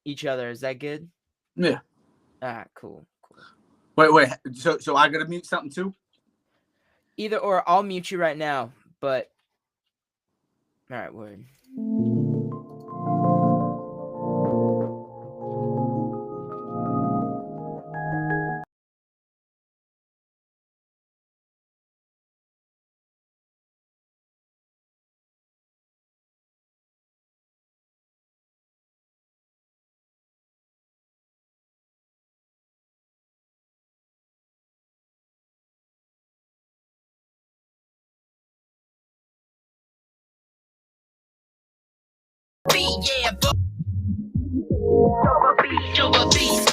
each other. Is that good? Yeah. Ah, cool. Wait. So I gotta mute something too? Either or, I'll mute you right now. But all right, word. Yeah, over beat.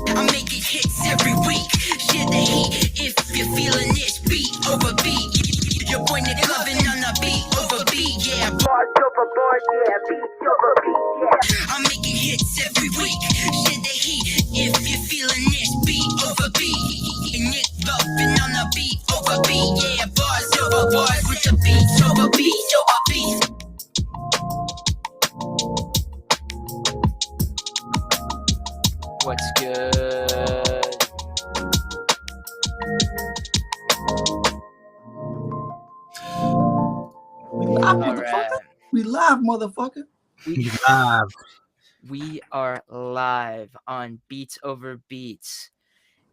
I'm making hits every week. Share the heat if you're feeling this beat over beat. Your boy Nick loving on the beat over beat, yeah. Bars over bars, yeah. Beat over beat, yeah. I'm making hits every week. Share the heat if you're feeling this beat over beat. Nick loving on the beat over beat, yeah. Bars over bars with the beats over beat over beat. What's good? All right. We live, motherfucker. We live. We are live on Beats Over Beats.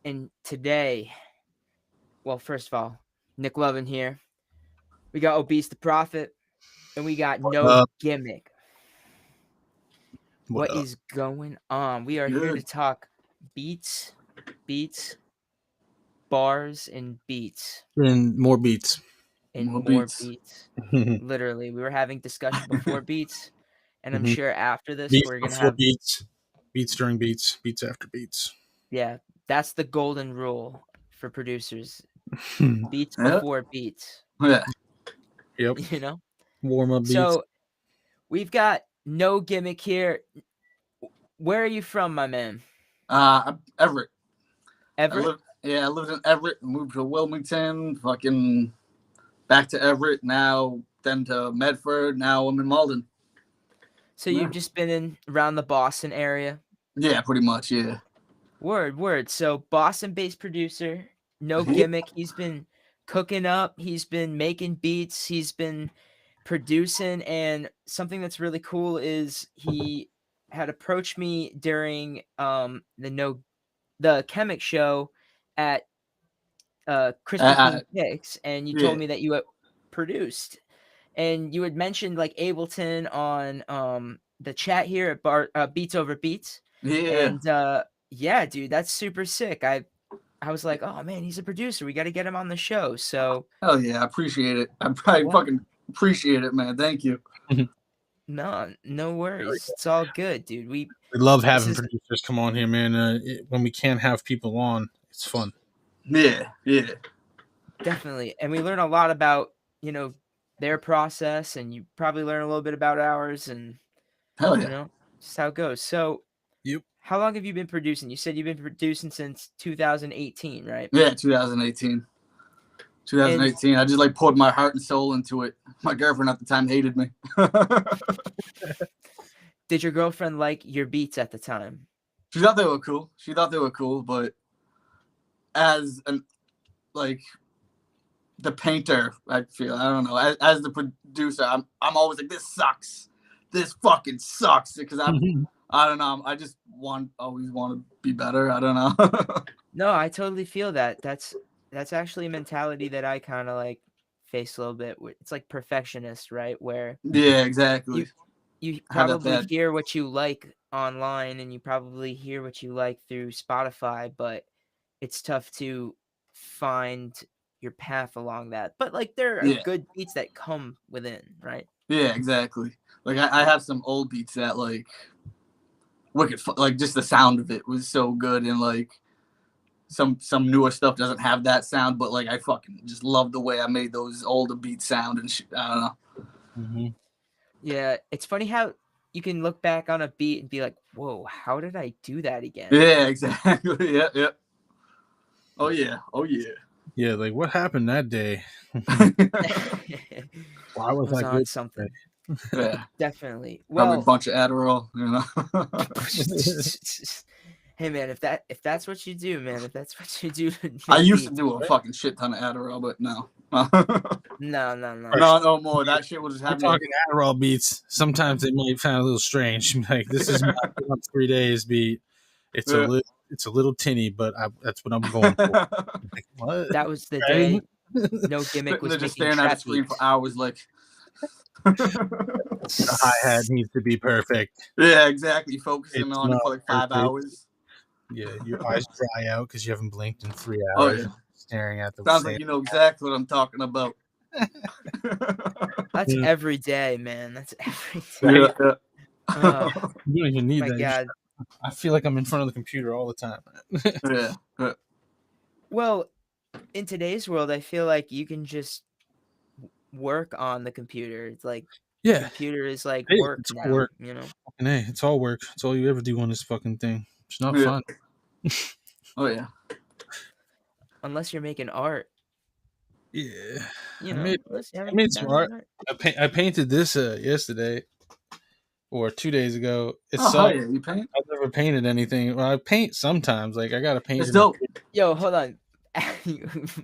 And today, well, first of all, Nick Lovin here. We got Obese the Prophet, and we got No Gimic. What is going on? We are here to talk beats, bars, and beats. And more beats. And more beats. Literally. We were having discussion before beats, and I'm sure after this beats we're going to before have beats during beats after beats. Yeah, that's the golden rule for producers. Beats before beats. Yeah. Yep. You know? Warm up beats. So we've got No Gimic here. Where are you from, my man? Everett. Everett? I lived in Everett, moved to Wilmington, fucking back to Everett, now then to Medford, now I'm in Malden. So you've just been around the Boston area? Yeah, pretty much, yeah. Word. So Boston-based producer, No Gimic. He's been cooking up. He's been making beats. He's been producing. And something that's really cool is he had approached me during the Chemic show at Christmas Picks, and you told me that you produced. And you had mentioned like Ableton on the chat here at Beats Over Beats. Yeah. And yeah, dude, that's super sick. I was like, oh man, he's a producer. We got to get him on the show. So hell yeah, I appreciate it. I probably fucking appreciate it, man. Thank you. No worries. It's all good, dude. We love having producers come on here, man. When we can't have people on, it's fun. Yeah. Definitely. And we learn a lot about, their process, and you probably learn a little bit about ours, and hell yeah. Just how it goes. So how long have you been producing? You said you've been producing since 2018, right? Yeah, 2018. I just like poured my heart and soul into it. My girlfriend at the time hated me. Did your girlfriend like your beats at the time? She thought they were cool. But as the painter, I don't know. As the producer, I'm always like, this sucks. This fucking sucks, because I don't know. I just always want to be better. I don't know. No, I totally feel that. That's actually a mentality that I kind of like face a little bit. It's like perfectionist, right? Where exactly. You probably hear what you like online, and you probably hear what you like through Spotify, but it's tough to find your path along that. But like there are good beats that come within, right? Yeah, exactly. Like I have some old beats that like wicked, like just the sound of it was so good, and like some newer stuff doesn't have that sound, but like I fucking just love the way I made those older beats sound and shit. I don't know. Mm-hmm. Yeah, it's funny how you can look back on a beat and be like, "Whoa, how did I do that again?" Yeah, exactly. Yeah, yeah. Oh yeah. Oh yeah. Yeah, like what happened that day? Why was was I on good? something. Yeah. Definitely. Probably a Well, bunch of Adderall, you know. hey man, if that's what you do, man, if that's what you do to I make used to beats, do a fucking shit ton of Adderall, but no. no, no, no. No more. That shit will just We're have me. talking Adderall beats. Sometimes they might sound a little strange. Like this is my 3 days beat. It's a Yeah. little tinny, but that's what I'm going for. Like, what? That was the Okay. day No Gimmick Sitting there was just making staring at a trap screen beats. for hours, like. The hi-hat needs to be perfect. Yeah, exactly. Focusing It's on it not for like 5 perfect. hours. Yeah, your eyes dry out because you haven't blinked in 3 Oh hours. yeah. Staring at the Sounds like you know exactly what I'm talking about. That's Yeah. every day, man. That's every day. Yeah, yeah. Oh You don't even need my that. god. I feel like I'm in front of the computer all the time. Yeah. Well, in today's world, I feel like you can just work on the computer. It's like Yeah, computer is like hey, work it's all now, work. you know? And hey, it's all work. It's all you ever do on this fucking thing. It's not Yeah. fun. Oh yeah. Unless you're making art, Yeah, you I know, made unless you I haven't made some done art. art. I painted this yesterday or 2 days ago. It Oh hell sucked. yeah, you paint? I've never painted anything. Well, I paint sometimes. Like I got to paint It's in my dope. Yo, hold on.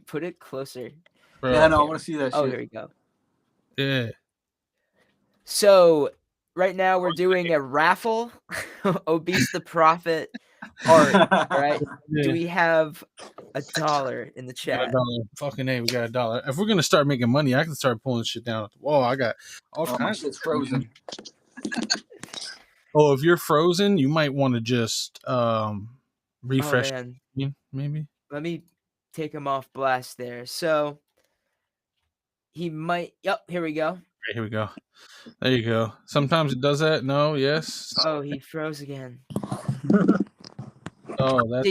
Put it closer. bro. Yeah, no, I Okay. want to see that Oh, shit. here we go. Yeah. So right now we're doing a raffle. Obese the Prophet art. All right. Yeah. Do we have $1 in the We got chat? $1. Fucking A, we got $1. If we're gonna start making money, I can start pulling shit down at the wall. I got all Oh, my kinds shit's of frozen. Oh, if you're frozen, you might want to just Oh refresh man. maybe. Let me take him off blast there. So he might. Yep. Here we go. Right, here we go. There you go. Sometimes it does that. No, yes. Oh, he froze again. Oh, that's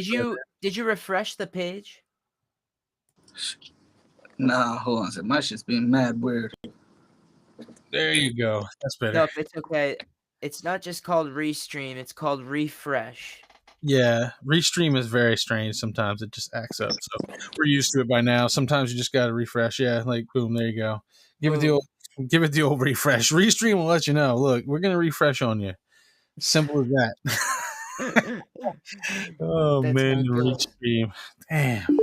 Did you refresh the page? Nah, hold on a second. My shit's being mad weird. there you go. That's better. No, it's okay. It's not just called restream, it's called refresh. Yeah, restream is very strange. Sometimes it just acts up. So we're used to it by now. Sometimes you just got to refresh. Yeah, like boom, there you go. Give it the old refresh. Restream will let you know. Look, we're gonna refresh on you. Simple as that. Oh That's man, not good. restream. Damn.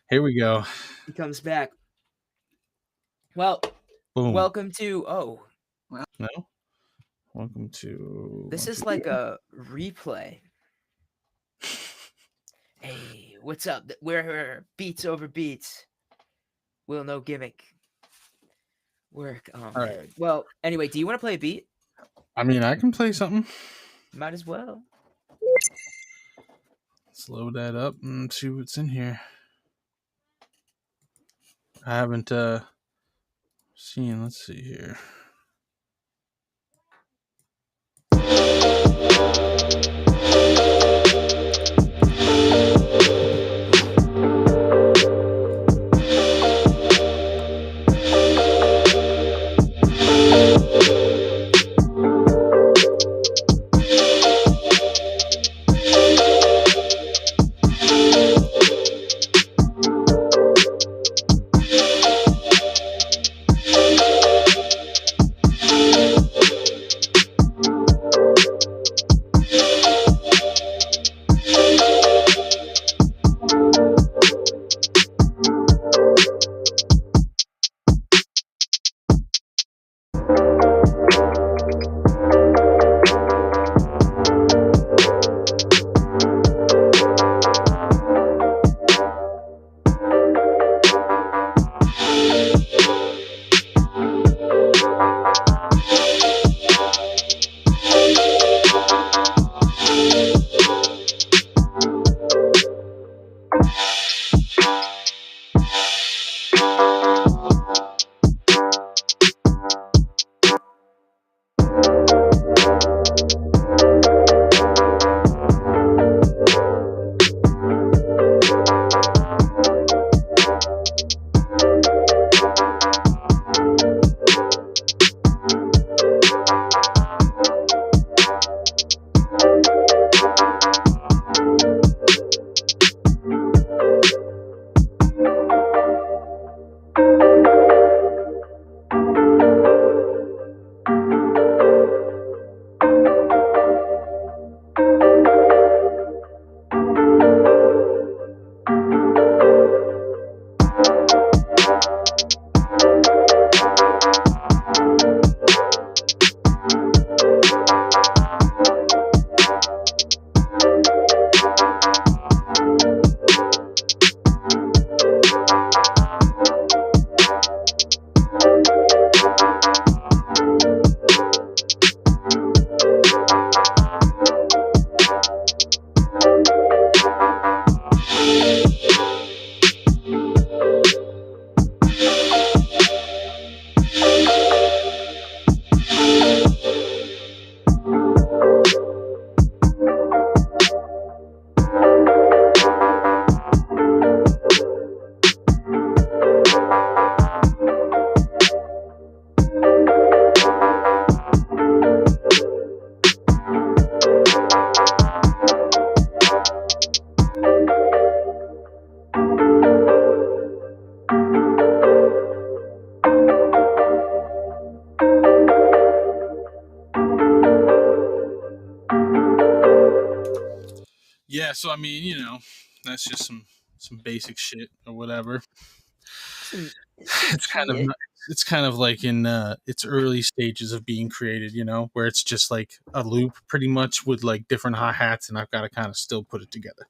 Here we go. He comes back. Well, Boom. welcome to No. Welcome to. this is like a replay. Hey, what's up? We're beats over beats. Will No Gimmick. Work. Oh, All man. right. Well, anyway, do you want to play a beat? I mean, I can play something. Might as well. Let's load that up and see what's in here. I haven't seen. Let's see here. yeah, so I mean, that's just some basic shit or whatever. It's some It's kind of shit. it's kind of like in its early stages of being created, where it's just like a loop pretty much with like different hi-hats, and I've got to kind of still put it together.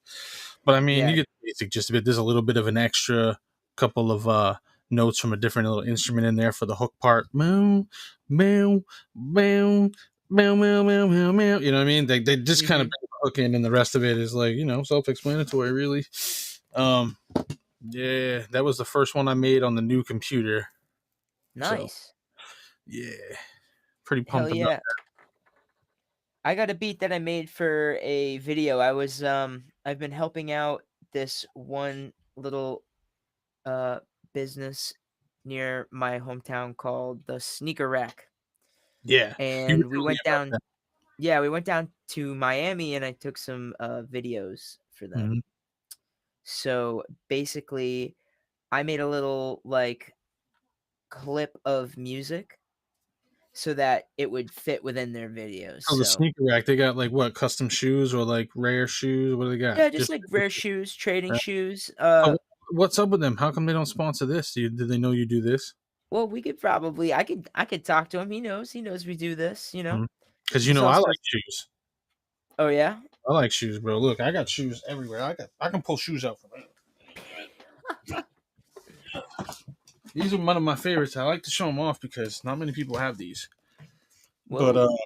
But I mean, you Yeah. get the basic just a bit. There's a little bit of an extra couple of notes from a different little instrument in there for the hook part. Meow, meow, meow, meow, meow, meow, meow, meow. You know what I mean? They just kind of Hmm. bring the hook in, and the rest of it is like, self-explanatory, really. Um, yeah, that was the first one I made on the new computer. So Nice. yeah, pretty Hell pumped about yeah. I got a beat that I made for a video. I've been helping out this one little uh business near my hometown called the Sneaker Rack. yeah. You were And we telling me went about down that. yeah, we went down to Miami and I took some videos for them. Mhm. So basically I made a little like clip of music so that it would fit within their videos. So the So sneaker rack, they got like what, custom shoes or like rare shoes? What do they got? yeah, just Just like rare shoes, trading right. shoes. So what's up with them? How come they don't sponsor this? Do they know you do this? Well, we could probably I could talk to him. He knows we do this, you know. Because He I sells like stuff. shoes. Oh yeah? I like shoes, bro. Look, I got shoes everywhere. I can pull shoes out from here. These are one of my favorites. I like to show them off because not many people have these. But Whoa.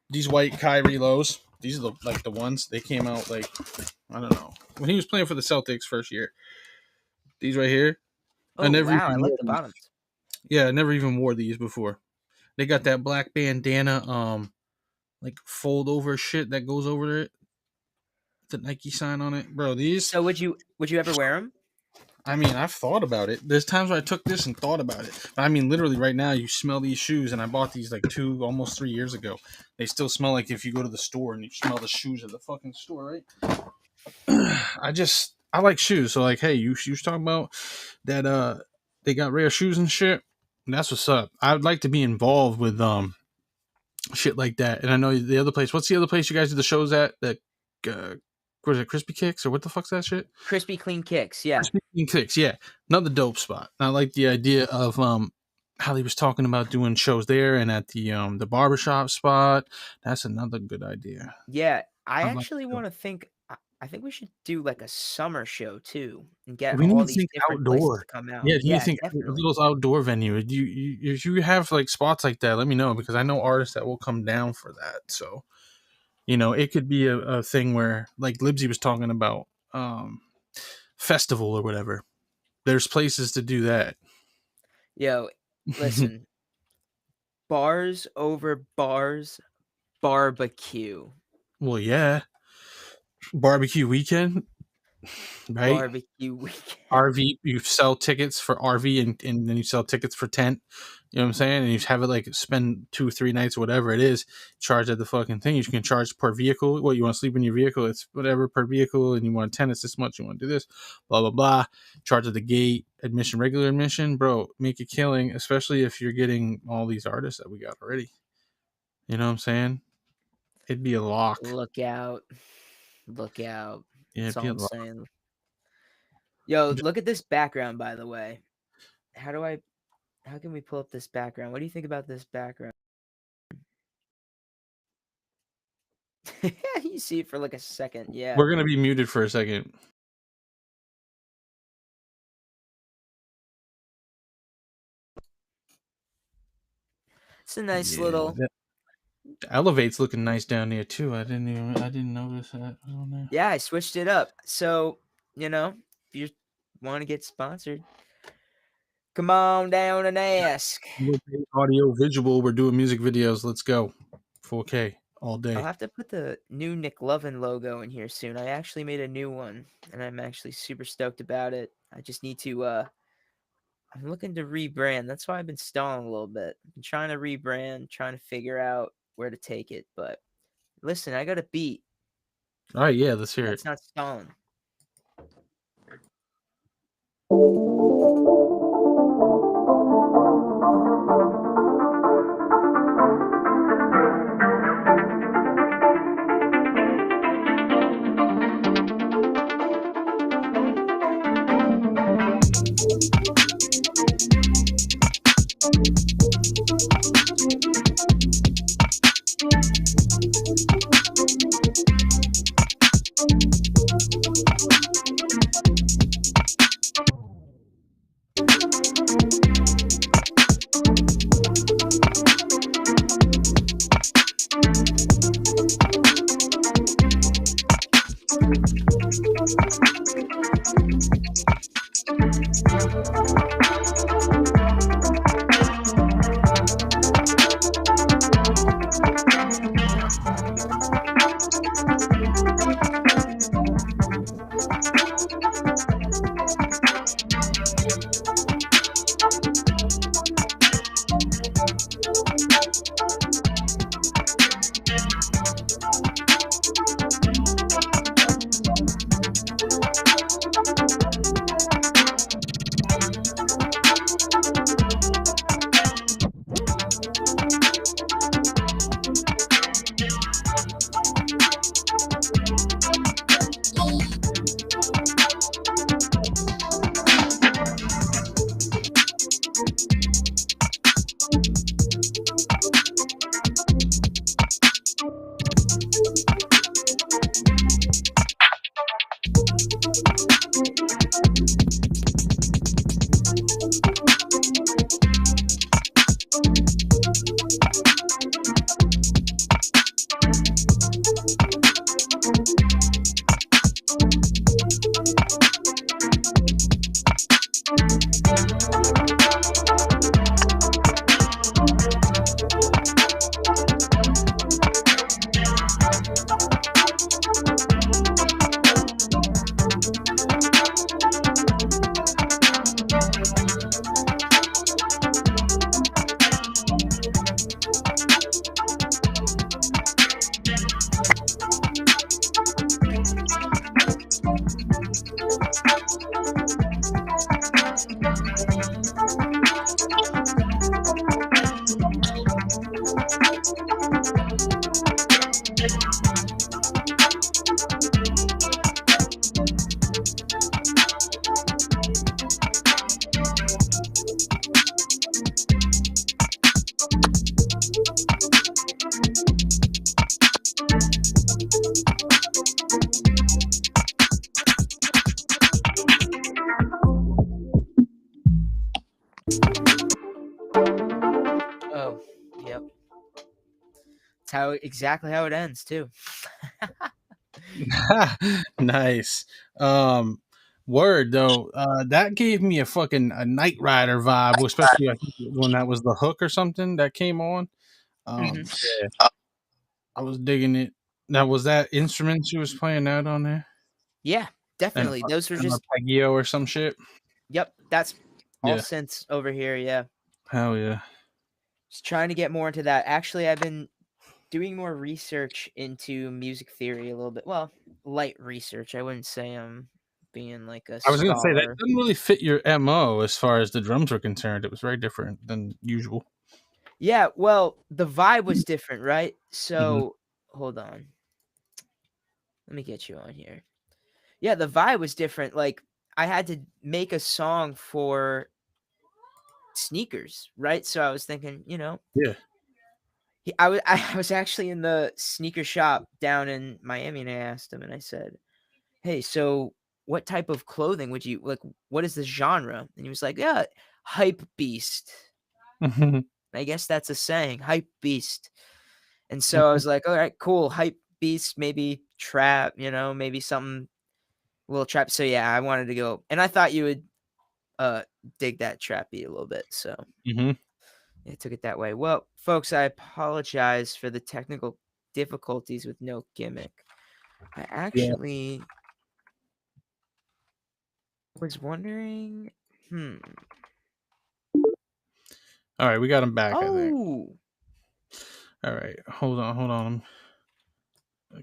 these white Kyrie lows, these are the ones they came out like, I don't know, when he was playing for the Celtics first year. These right here, I Oh never wow, I even like wore the these. bottoms. Yeah, I never even wore these before. They got that black bandana, like fold over shit that goes over it. The Nike sign on it, bro. These, So would you ever wear them? I mean, I've thought about it. There's times where I took this and thought about it. But I mean, literally right now, you smell these shoes, and I bought these like almost 3 years ago. They still smell like if you go to the store and you smell the shoes at the fucking store, right? I like shoes. So like, hey, you was talking about that they got rare shoes and shit. That's what's up. I'd like to be involved with shit like that. And I know the other place. What's the other place you guys do the shows at? That what is it, Crispy Kicks or what the fuck's that shit? Crispy clean kicks, yeah. Crispy Kicks, yeah. Another dope spot. I like the idea of how he was talking about doing shows there and at the barbershop spot. That's another good idea. Yeah. I I'd like actually to. want to think I think we should do like a summer show too and get We need all to these think different places outdoor. to come out. Yeah, do you Yeah, think a definitely. little outdoor venue? If you have like spots like that, let me know because I know artists that will come down for that. So it could be a thing where like Libsy was talking about festival or whatever. There's places to do that. Yo, listen. Bars over bars, barbecue. Well, yeah, barbecue weekend, right? Barbecue weekend. RV, you sell tickets for RV and then you sell tickets for tent. You know what I'm saying? And you have it like spend 2-3 nights, whatever it is, charge at the fucking thing. You can charge per vehicle. What you want to sleep in your vehicle? It's whatever per vehicle, and you want a tent, it's this much. You want to do this, blah blah blah. Charge at the gate, admission, regular admission, bro. Make a killing, especially if you're getting all these artists that we got already. You know what I'm saying? It'd be a lock. Look out. Look out. Yeah, That's it'd all be a I'm lock. saying. Yo, look at this background, by the way. How can we pull up this background? What do you think about this background? You see it for like a second. Yeah. We're gonna be muted for a second. It's a nice Yeah, little. the elevate's looking nice down there too. I didn't notice that on there. Yeah, I switched it up. So, if you want to get sponsored, come on down and ask. Audio, visual. We're doing music videos. Let's go. 4K all I'll day. have to put the new Nick Lovin logo in here soon. I actually made a new one, and I'm actually super stoked about it. I just need to I'm looking to rebrand. That's why I've been stalling a little bit. I've been trying to rebrand, trying to figure out where to take it. But listen, I got a beat. All right, yeah, let's hear it. That's not stalling. Oh, yep. It's exactly how it ends too. Nice. Word though, that gave me a fucking a Knight Rider vibe, especially I think when that was the hook or something that came on. hmm Yeah, I was digging it. Now, was that instrument she was playing out on there? Yeah, An, definitely. Those were an just arpeggio or some shit? yep. That's all Yeah. synths over here. Yeah, Hell yeah. just trying to get more into that. Actually, I've been doing more research into music theory a little bit. Well, light research. I wouldn't say I'm being like a I was gonna say that scholar. doesn't really fit your MO as far as the drums were concerned. It was very different than usual. Yeah, well, the vibe was different, right? Hmm. So, hold on. Let me get you on here. Yeah, the vibe was different. Like, I had to make a song for sneakers, right? So I was thinking, Yeah. I was actually in the sneaker shop down in Miami, and I asked him, and I said, "Hey, so what type of clothing would you like? What is the genre?" And he was like, "Yeah, hype beast." I guess that's a saying, hype beast. And so I was like, all right, cool, hype beast, maybe trap, maybe something a little trap. So yeah, I wanted to go, and I thought you would dig that trappy a little bit. So Hmm. I took it that way. Well, folks, I apologize for the technical difficulties with No Gimmick. I Yeah. actually was wondering, All right, we got him back, I think. oh, All right, hold on.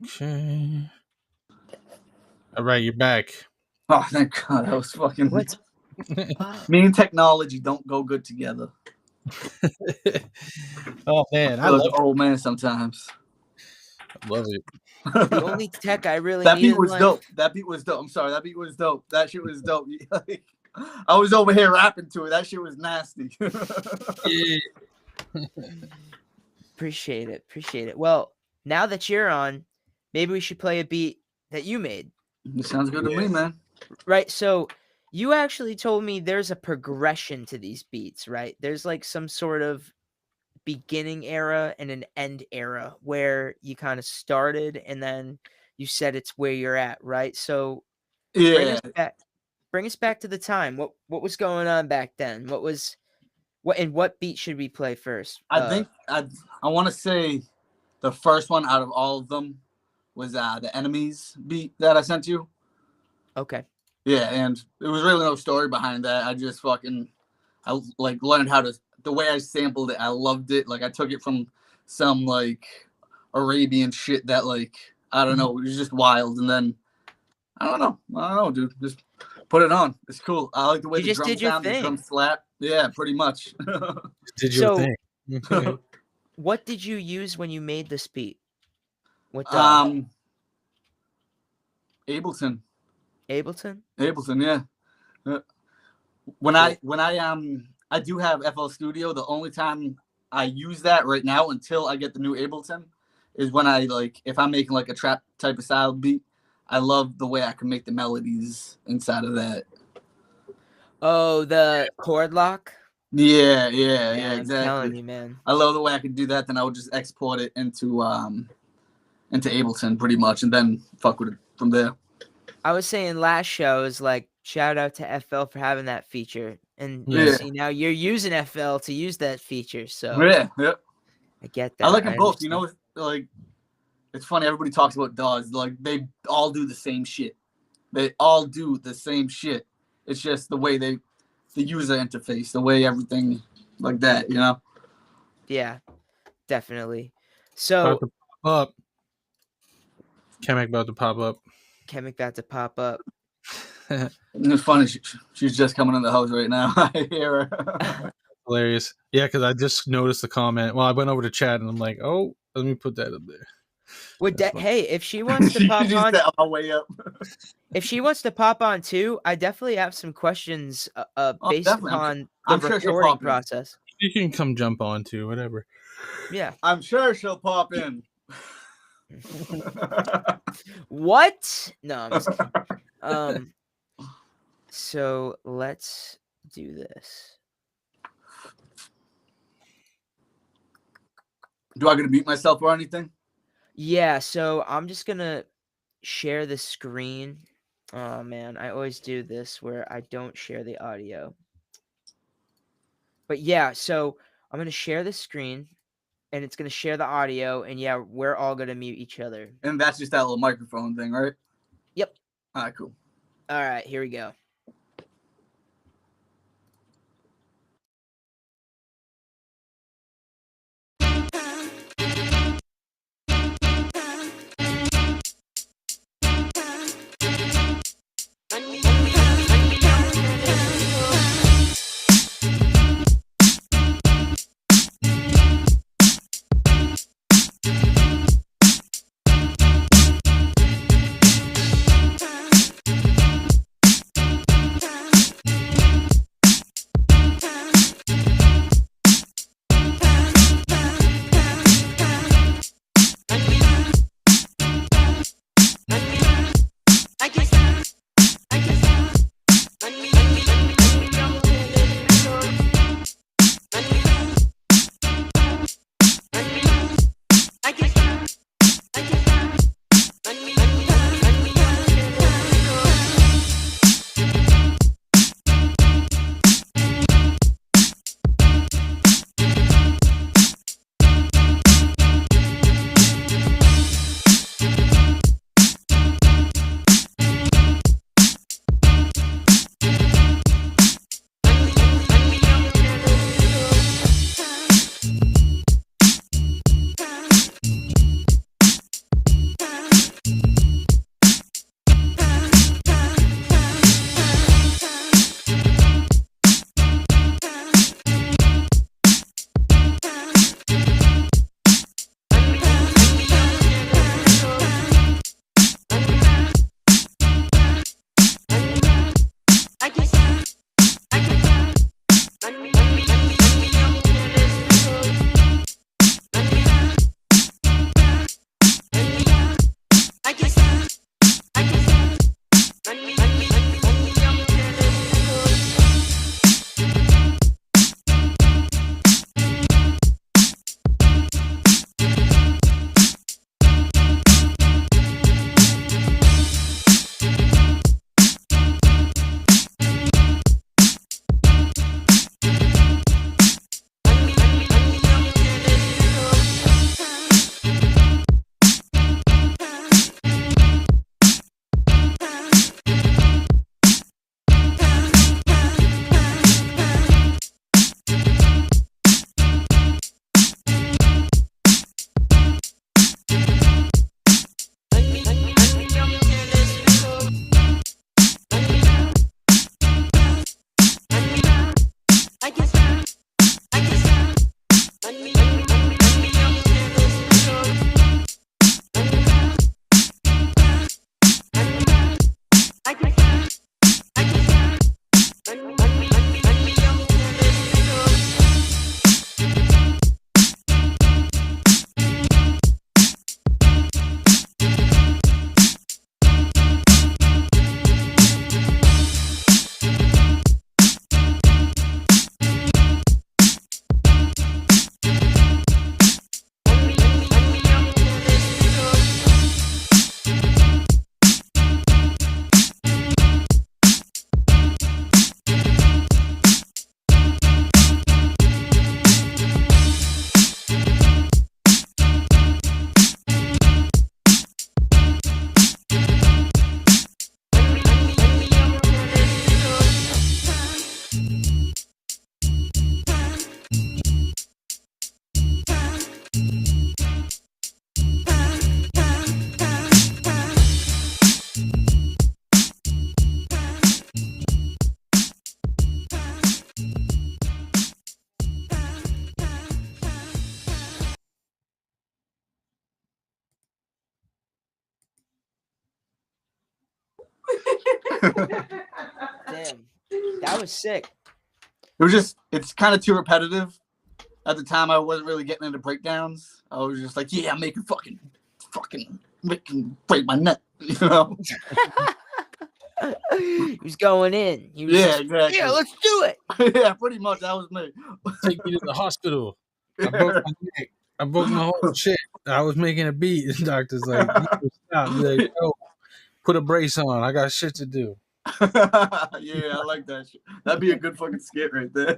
Okay. All right, you're back. Oh, thank God. That was fucking. what's up? Me and technology don't go good together. Oh man, I I feel like love an old man sometimes. it. The only tech I really That need beat in was life. dope. That beat was dope. I'm sorry. That beat was dope. That shit was dope. I was over here rapping to it. That shit was nasty. Yeah. Appreciate it. Appreciate it. Well, now that you're on, maybe we should play a beat that you made. It sounds good to me, man. Right. So you actually told me there's a progression to these beats, right? There's like some sort of beginning era and an end era where you kind of started and then you said it's where you're at, right? So bring Yeah, us back bring us back to the time. What was going on back then? What beat should we play first? I think I want to say the first one out of all of them was the Enemies beat that I sent you. Okay. Yeah, and there was really no story behind that. I just I like learned how to the way I sampled it. I loved it. Like I took it from some like Arabian shit that like I don't know. It was just wild. And then I don't know, dude. Just put it on. It's cool. I like the way You the just drum did your sound, the drum thing. slap. Yeah, pretty much. Did your So thing. what did you use when you made this beat? What Ableton, Ableton? yeah. When Cool. I do have FL Studio. The only time I use that right now until I get the new Ableton is when I like if I'm making like a trap type of style beat. I love the way I can make the melodies inside of that. Oh, the chord lock? Yeah, I'm telling exactly. you, man. I love the way I can do that. Then I would just export it into Ableton pretty much, and then fuck with it from there. I was saying last show is like shout out to FL for having that feature. And you Yeah, see now you're using FL to use that feature. So yeah. I get I that. like I them both. You understand. know, like it's funny. Everybody talks about DAWs. Like they all do the same shit. They all do the same shit. It's just the way the user interface, the way everything like that. You know. Yeah, definitely. About So to pop up. Kamek about to pop up. Chemic about to pop up. And it's funny. She's just coming in the house right now. I hear her. Hilarious. Yeah, because I just noticed the comment. Well, I went over to chat and I'm like, oh, let me put that up there. Hey, if she wants to She pop just on, said on my way up. if she wants to pop on too, I definitely have some questions Oh, based definitely. upon the I'm sure she'll recording pop in. process. You can come jump on too, whatever. Yeah. I'm sure she'll pop in. What? No, I'm just kidding. So let's do this. Do I get to mute myself or anything? Yeah, so I'm just gonna share the screen. Oh man, I always do this where I don't share the audio. But yeah, so I'm gonna share the screen and it's gonna share the audio, and yeah, we're all gonna mute each other. And that's just that little microphone thing, right? Yep. All right, cool. All right, here we go. Damn, that was sick. It's kind of too repetitive. At the time, I wasn't really getting into breakdowns. I was just like, yeah, I'm making making break my neck, you know? He was going in. He was Yeah, exactly. yeah, let's do it. Yeah, pretty much. That was me. Take me to the hospital. I broke my neck. I broke my whole shit. I was making a beat. The doctor's like, you can stop. Be like, yo, put a brace on. I got shit to do. Yeah, I like that shit. That'd be a good fucking skit right there.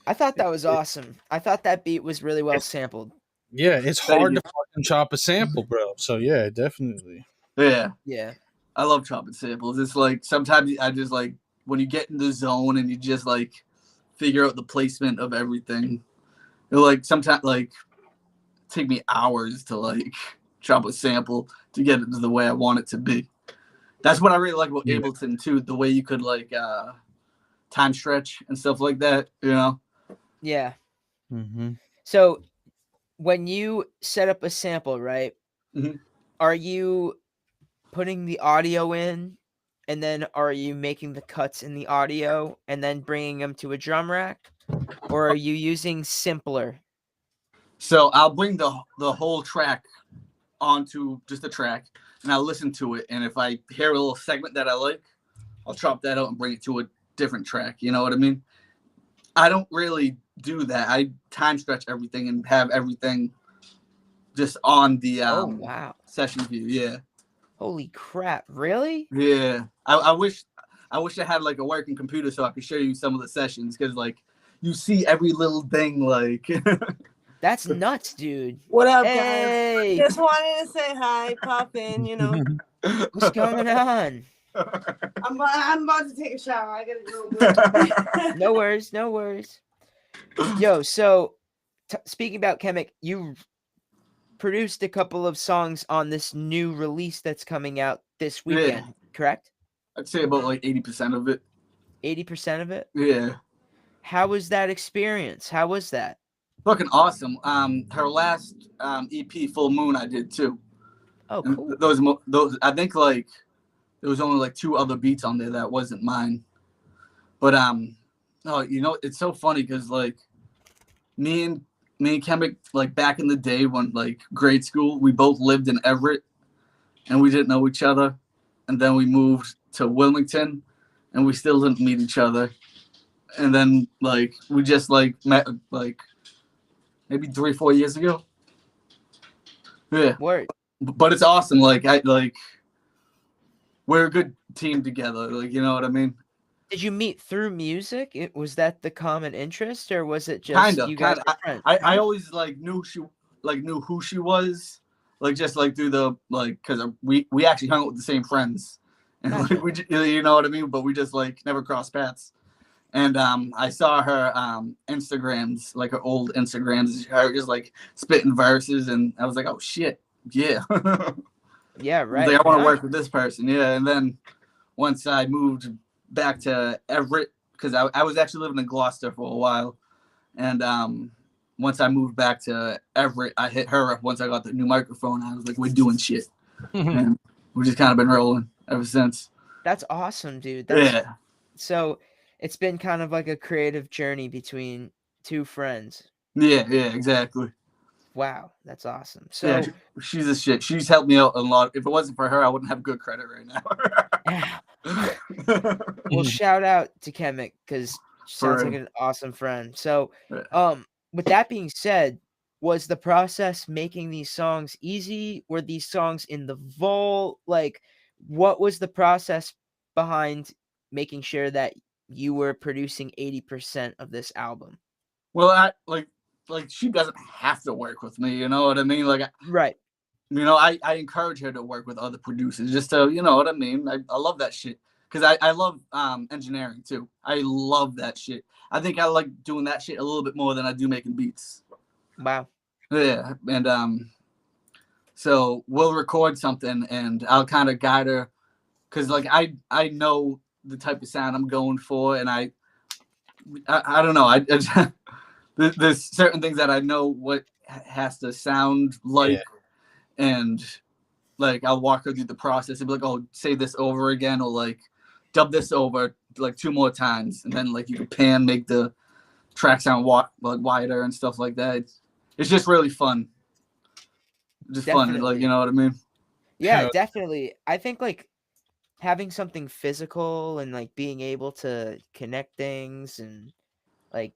I thought that was awesome. I thought that beat was really well sampled. Yeah, it's hard to fucking chop a sample, bro. So yeah, definitely. Yeah. Yeah. I love chopping samples. It's like sometimes I just like when you get in the zone and you just like figure out the placement of everything. It'll like sometimes like take me hours to like chop a sample to get it to the way I want it to be. That's what I really like about Ableton too, the way you could like time stretch and stuff like that, you know? Yeah. Mm-hmm. So when you set up a sample, right? Mhm. Are you putting the audio in, and then are you making the cuts in the audio and then bringing them to a drum rack, or are you using simpler? So I'll bring the whole track onto just a track and I'll listen to it. And if I hear a little segment that I like, I'll chop that out and bring it to a different track. You know what I mean? I don't really do that. I time stretch everything and have everything just on the Oh wow. session view. Yeah. Holy crap. Really? Yeah. I wish I had like a working computer so I could show you some of the sessions because like you see every little thing like That's nuts, dude. What up, Hey, guys? Just wanted to say hi, pop in, you know. what's going on? I'm about to take a shower. I gotta go. No worries, no worries. Yo, so speaking about Chemic, you produced a couple of songs on this new release that's coming out this weekend, correct? I'd say about like 80% of it. 80% of it? Yeah. How was that experience? How was that? Fucking awesome. Her last EP, Full Moon, I did too. Oh, And cool. those I think like there was only like 2 other beats on there that wasn't mine. But oh, you know, it's so funny because like me and Chemic, like back in the day when like grade school, we both lived in Everett and we didn't know each other. And then we moved to Wilmington and we still didn't meet each other. And then like we just like met like maybe 3-4 years ago. Yeah. Word. But it's awesome. Like we're a good team together. Like, you know what I mean? Did you meet through music? Was that the common interest, or was it just Kinda. you guys were friends? I always like knew who she was. Like just like through the like because we actually hung out with the same friends, and like, we you know what I mean. But we just like never crossed paths. And I saw her Instagrams, like her old Instagrams, her just like spitting verses, and I was like, oh shit, yeah. Yeah, right. Like, I want to work with this person, yeah. And then once I moved back to Everett, because I was actually living in Gloucester for a while, and once I moved back to Everett, I hit her up once I got the new microphone. I was like, we're doing shit, and we've just kind of been rolling ever since. That's awesome, dude. Yeah. So it's been kind of like a creative journey between 2 friends. Yeah, exactly. Wow, that's awesome. So yeah, she's a shit. She's helped me out a lot. If it wasn't for her, I wouldn't have good credit right now. Well, shout out to Chemic because she sounds like an awesome friend. So, with that being said, was the process making these songs easy? Were these songs in the vault? Like, what was the process behind making sure that you were producing 80% of this album? Well, I like she doesn't have to work with me, you know what I mean? Like, right. You know, I encourage her to work with other producers just to, you know what I mean? I love that shit because I love engineering too. I love that shit. I think I like doing that shit a little bit more than I do making beats. Wow. Yeah, and so we'll record something and I'll kind of guide her because like I know the type of sound I'm going for, and I don't know. I just, there's certain things that I know what has to sound like, and like I'll walk her through the process and be like, oh, say this over again, or like dub this over like 2 more times, and then like you can make the track sound like wider and stuff like that. It's just really fun. Just fun, like, Definitely. you know what I mean? Yeah, Yeah. definitely. I think like having something physical and like being able to connect things and like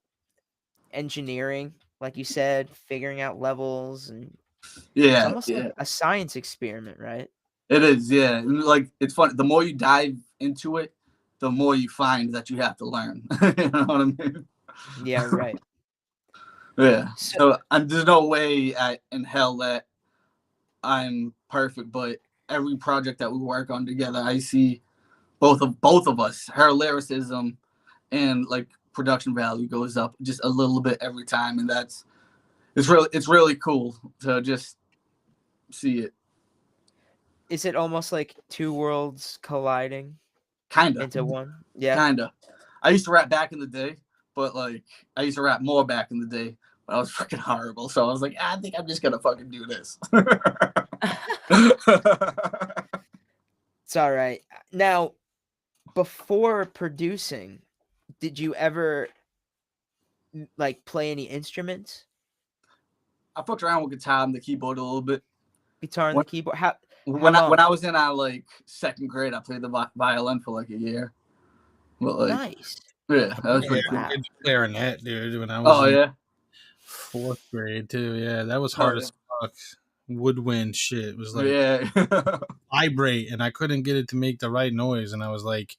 engineering, like you said, figuring out levels, and it's Yeah, almost yeah. like a science experiment, right? It is, yeah. And like it's fun. The more you dive into it, the more you find that you have to learn. You know what I mean? Yeah, right. Yeah. So So there's no way in hell that I'm perfect, but every project that we work on together, I see both of us, her lyricism and like production value goes up just a little bit every time, and it's really cool to just see it. is it almost like two worlds colliding Kinda, into one? Yeah. kinda. I used to rap back in the day, but like I used to rap more back in the day, but I was fucking horrible. So I was like, I think I'm just gonna fucking do this. It's all right. Now, before producing, did you ever like play any instruments? I fucked around with guitar and the keyboard a little bit. Guitar and When the keyboard? How when long? I was in like 2nd grade, I played the violin for like a year. But like, Nice. yeah, that was Yeah, pretty I cool. Wow. played the clarinet, dude, when I was Oh in yeah, 4th grade too. Yeah, that was oh hard yeah, as fuck. Woodwind shit. It was like yeah. vibrate, and I couldn't get it to make the right noise, and I was like,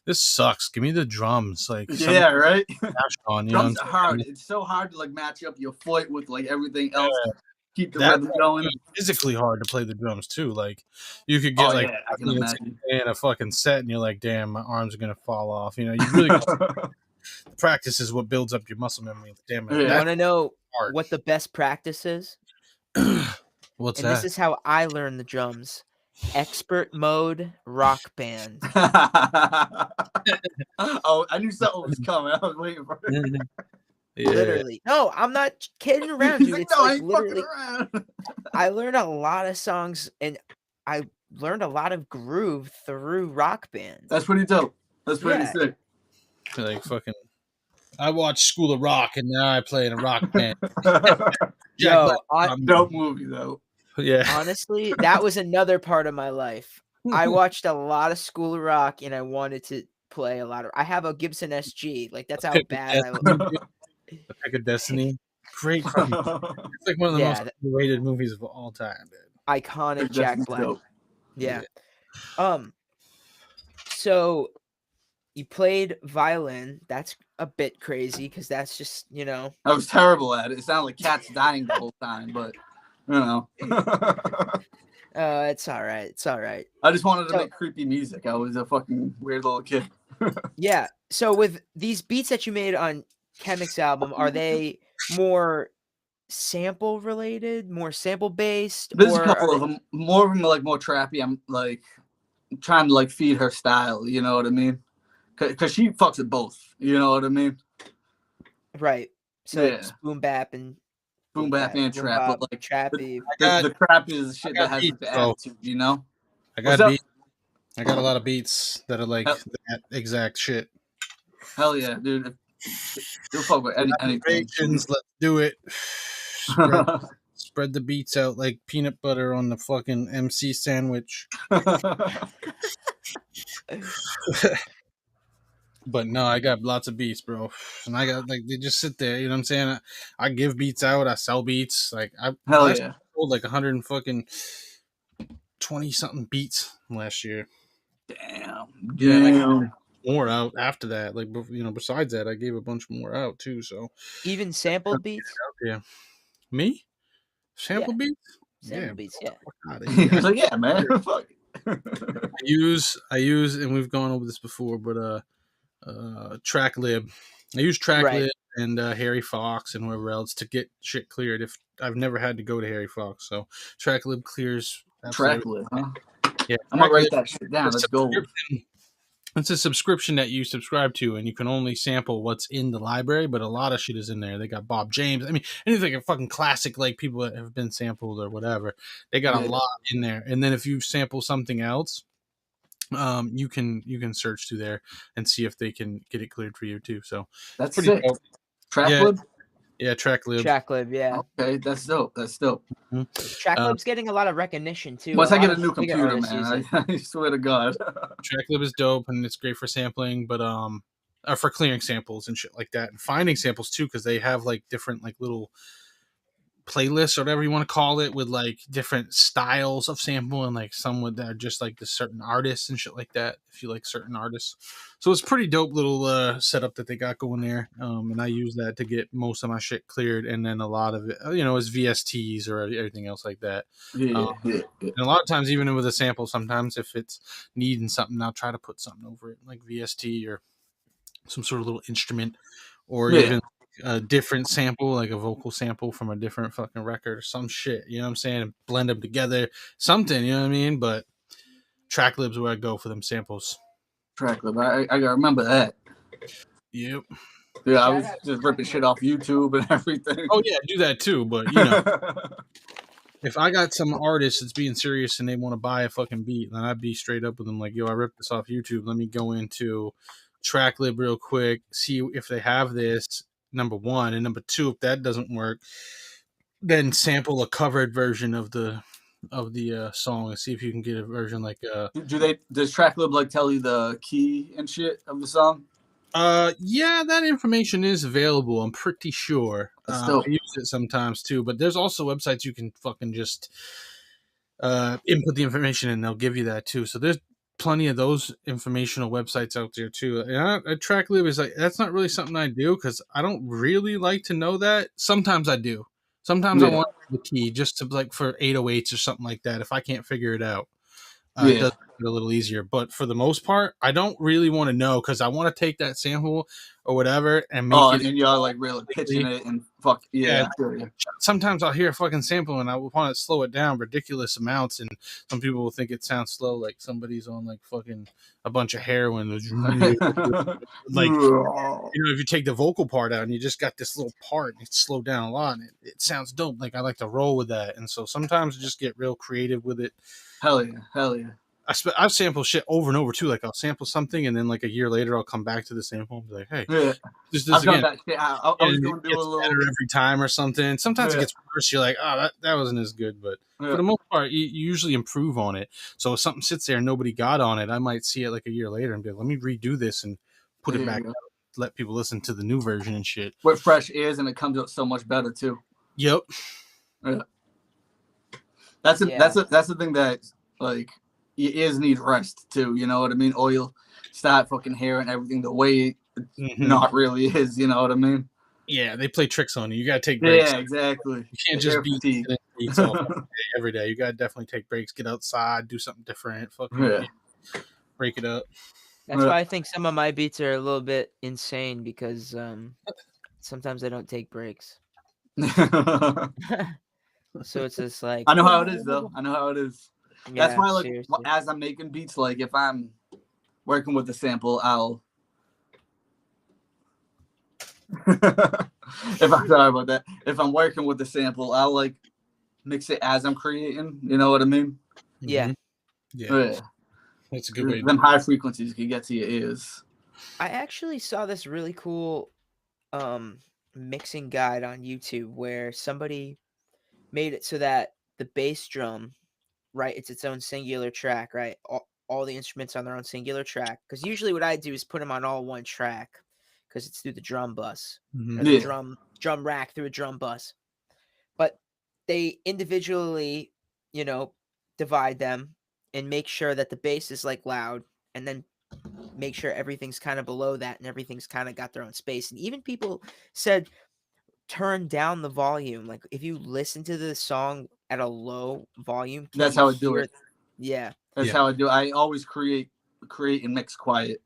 "This sucks. Give me the drums, like something Yeah, right. dash on." You know what I'm Drums are hard. saying? It's so hard to like match up your foot with like everything else to keep the That's rhythm going. physically hard to play the drums too. Like you could Oh get like yeah, I 5 can minutes imagine. in a fucking set, and you're like, "Damn, my arms are gonna fall off." You know, you really practice is what builds up your muscle memory. Damn it, You Yeah. want to know hard. what the best practice is? What's And this that? is how I learned the drums. Expert mode rock band. Oh, I knew something was coming. I was waiting for it. Yeah. Literally. No, I'm not kidding around, He's dude. like, It's no, I like ain't fucking literally around. I learned a lot of songs and I learned a lot of groove through rock band. That's pretty dope. That's pretty Yeah. sick. Like fucking. I watched School of Rock, and now I play in a rock band. Jack Yo, Black. Dope movie though. Yeah. honestly, that was another part of my life. I watched a lot of School of Rock and I wanted to play a lot of I have a Gibson SG. Like that's how Pick of bad I Destiny. The Pick of Destiny. Great fucking. It's like one of the most Yeah, underrated movies of all time, dude. iconic Jack That's Black. dope. Yeah. So you played violin. That's a bit crazy because that's just, I was terrible at it. It sounded like cats dying the whole time, but you know. it's all right. It's all right. I just wanted to So- make creepy music. I was a fucking weird little kid. Yeah. So with these beats that you made on Chemic's album, are they more sample related, more sample based, There's a or couple of them. More of them are like more trappy. I'm like trying to like feed her style. You know what I mean? Because she fucks with both. You know what I mean? right? So Yeah. it's boom bap and Boom bap and boom trap, bop, but like trappy. the trap is shit got that has like, beats, the bro. attitude. You know? I What's got up? beats. I got a lot of beats that are like Hell- that exact shit. Hell yeah, dude. You'll fuck with anything. Collaborations, let's do it. Spread the beats out like peanut butter on the fucking MC sandwich. But no, I got lots of beats, bro. And I got like they just sit there, you know what I'm saying? I give beats out, I sell beats. Like I Hell last yeah. sold like 120 something beats last year. Damn. Yeah, and I Damn. more out after that. Like besides that, I gave a bunch more out too. So Even sampled beats. yeah, me sample Yeah. beats. Sample beats. Yeah. Fuck outta He's here. like, yeah, man. Fuck. I use, and we've gone over this before, but TrackLib. I use TrackLib Right. and Harry Fox and whoever else to get shit cleared. If I've never had to go to Harry Fox, so TrackLib clears. Track list, huh? Yeah, I'm gonna write TrackLib that shit down. is Let's go. it's a subscription that you subscribe to, and you can only sample what's in the library, but a lot of shit is in there. They got Bob James. I mean, anything a fucking classic, like people that have been sampled or whatever. They got a Yeah. lot in there. And then if you sample something else, you can search through there and see if they can get it cleared for you too. So That's pretty sick. dope. Tracklib? Yeah, Tracklib. Tracklib, yeah. Okay, that's dope. That's dope. Tracklib's getting a lot of recognition too. Once A I get lot a new of bigger computer, artists use man, it. I swear to God. Tracklib is dope and it's great for sampling, but for clearing samples and shit like that, and finding samples too, because they have like different like little playlists or whatever you want to call it, with like different styles of sample, and like some with that are just like the certain artists and shit like that, if you like certain artists. So it's pretty dope little setup that they got going there, and I use that to get most of my shit cleared, and then a lot of it is VSTs or everything else like that. Yeah. And a lot of times, even with a sample, sometimes if it's needing something, I'll try to put something over it, like VST or some sort of little instrument, or even a different sample, like a vocal sample from a different fucking record or some shit, you know what I'm saying? And blend them together, something, you know what I mean? But Tracklib's where I go for them samples. Tracklib, I gotta remember that. Yep. Yeah, I was just ripping shit off YouTube and everything. Oh yeah, do that too, but you know, if I got some artist that's being serious and they want to buy a fucking beat, then I'd be straight up with them like, yo, I ripped this off YouTube. Let me go into Tracklib real quick, see if they have this, number one. And number two, if that doesn't work, then sample a covered version of the song and see if you can get a version like does Tracklib like tell you the key and shit of the song? Yeah, that information is available, I'm pretty sure. I use it sometimes too, but there's also websites you can fucking just input the information and they'll give you that too. So there's plenty of those informational websites out there too. And Tracklib is like, that's not really something I do because I don't really like to know that. Sometimes I do. Sometimes I want the key just to like for 808s or something like that if I can't figure it out. It does make it a little easier, but for the most part, I don't really want to know because I want to take that sample or whatever and make it. And y'all like really pitching it and fuck yeah. Sometimes I'll hear a fucking sample and I want to slow it down ridiculous amounts, and some people will think it sounds slow, like somebody's on like fucking a bunch of heroin. Like, if you take the vocal part out and you just got this little part, and it's slowed down a lot, and it sounds dope. Like I like to roll with that, and so sometimes I just get real creative with it. Hell yeah. I've sampled shit over and over too. Like I'll sample something, and then like a year later, I'll come back to the sample and be like, "Hey, just this again." I was doing it gets better every time or something. Sometimes it gets worse. You're like, "Oh, that wasn't as good," but for the most part, you usually improve on it. So if something sits there and nobody got on it, I might see it like a year later and be like, "Let me redo this and put it back out, let people listen to the new version and shit." With fresh ears, and it comes out so much better too. Yep. Yeah. That's the thing that like your ears need rest too. You know what I mean? Or you'll start fucking hearing everything the way it not really is. You know what I mean? Yeah, they play tricks on you. You gotta take breaks. Yeah, exactly. You can't just beats all every day. You gotta definitely take breaks. Get outside, do something different. Fucking break it up. That's why I think some of my beats are a little bit insane because sometimes I don't take breaks. So it's just like I know how it is though. I know how it is. Yeah, that's why like seriously. as I'm making beats, like if I'm working with the sample, I'll sorry about that. If I'm working with the sample, I'll like mix it as I'm creating. You know what I mean? Yeah. Yeah. That's a good way. Them high frequencies can get to your ears. I actually saw this really cool mixing guide on YouTube where somebody made it so that the bass drum, right, it's its own singular track, right? All the instruments on their own singular track. Because usually what I do is put them on all one track because it's through the drum bus. Or the drum rack through a drum bus. But they individually, divide them and make sure that the bass is like loud, and then make sure everything's kind of below that and everything's kind of got their own space. And even people said turn down the volume. Like if you listen to the song at a low volume, that's how I do it. Yeah. That's how I do it. I always create and mix quiet.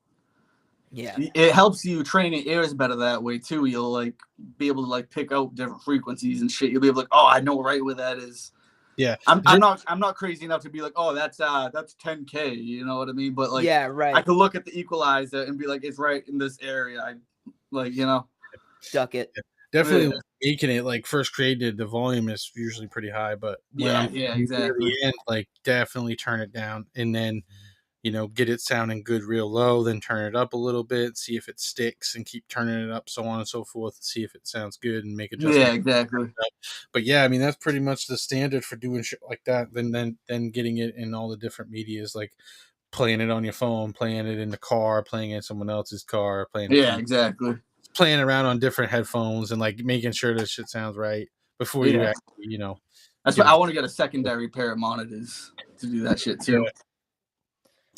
Yeah. It helps you train your ears better that way too. You'll like be able to like pick out different frequencies and shit. You'll be able to like, oh, I know right where that is. Yeah. I'm not crazy enough to be like, oh, that's 10K, you know what I mean? But like, Yeah, I right. could look at the equalizer and be like, it's right in this area. I like, you know. Duck it. Definitely Yeah. making it like first created, the volume is usually pretty high, but when I'm Yeah, near exactly. the end, like definitely turn it down and then get it sounding good real low, then turn it up a little bit, see if it sticks, and keep turning it up, so on and so forth, see if it sounds good, and make adjustments. Yeah, exactly. But yeah, I mean that's pretty much the standard for doing shit like that. Then getting it in all the different medias, like playing it on your phone, playing it in the car, playing it in someone else's car, playing Yeah, exactly. playing around on different headphones, and like making sure that shit sounds right before you Yeah. actually, That's give why it I want to get a secondary pair of monitors to do that shit too.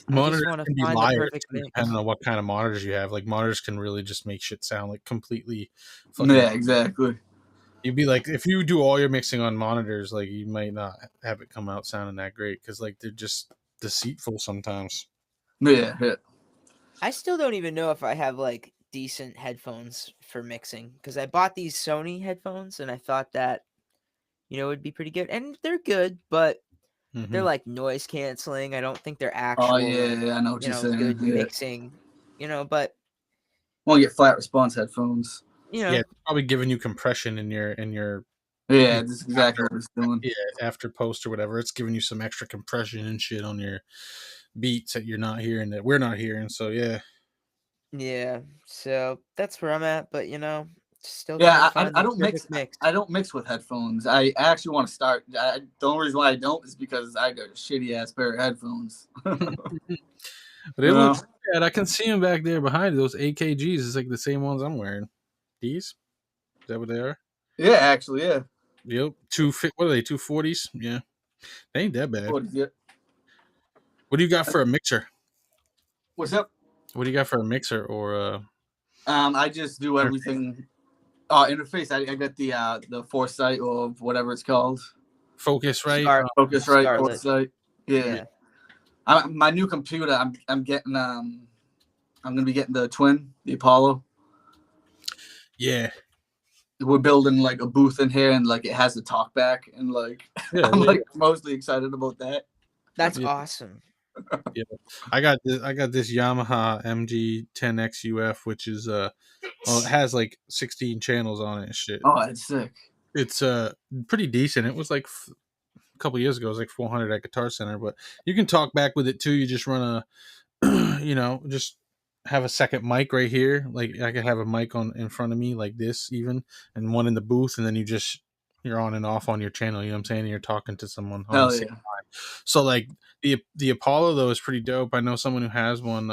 I monitors just want to can be find the liars perfect too, mix. depending on what kind of monitors you have. Like monitors can really just make shit sound like completely fucking. Yeah, exactly. You'd be like, if you do all your mixing on monitors, like you might not have it come out sounding that great because like they're just deceitful sometimes. Yeah, yeah. I still don't even know if I have like decent headphones for mixing because I bought these Sony headphones and I thought that would be pretty good, and they're good, but they're Mm-hmm. like noise canceling. I don't think they're Oh actual yeah, like yeah, I know what you're saying. good Yeah. mixing. But Want to get flat response headphones. Yeah, it's probably giving you compression in your Yeah, that's exactly after what it's doing. after post or whatever. It's giving you some extra compression and shit on your beats that you're not hearing, that we're not hearing. So yeah. yeah, so that's where I'm at. But still trying to Yeah, find I the don't mix. perfect mix. I don't mix with headphones. I actually want to start. The only reason why I don't is because I got a shitty ass pair of headphones. But You it know? looks bad. I can see them back there behind you. Those AKGs. It's like the same ones I'm wearing. These? Is that what they are? Yeah, actually, yeah. Yep. What are they? 240s? Yeah. They ain't that bad. What is it? What do you got for a mixer? What's up? What do you got for a mixer or I just do everything. Interface. I got the Foresight or whatever it's called. Focusrite? Focusrite Scarlet. Foresight. Yeah. My new computer. I'm getting. I'm gonna be getting the Twin, the Apollo. Yeah. We're building like a booth in here, and like it has the talkback, and like Yeah, I'm like mostly excited about that. That's Yeah. awesome. Yeah. I got this Yamaha MG10X UF, which is it has like 16 channels on it and shit. Oh, that's sick. It's pretty decent. It was like a couple years ago, it was like 400 at Guitar Center, but you can talk back with it too. You just run a just have a second mic right here. Like I could have a mic on in front of me like this even, and one in the booth, and then you're on and off on your channel, you know what I'm saying? And you're talking to someone on Hell the same yeah. time. So like the Apollo though is pretty dope. I know someone who has one.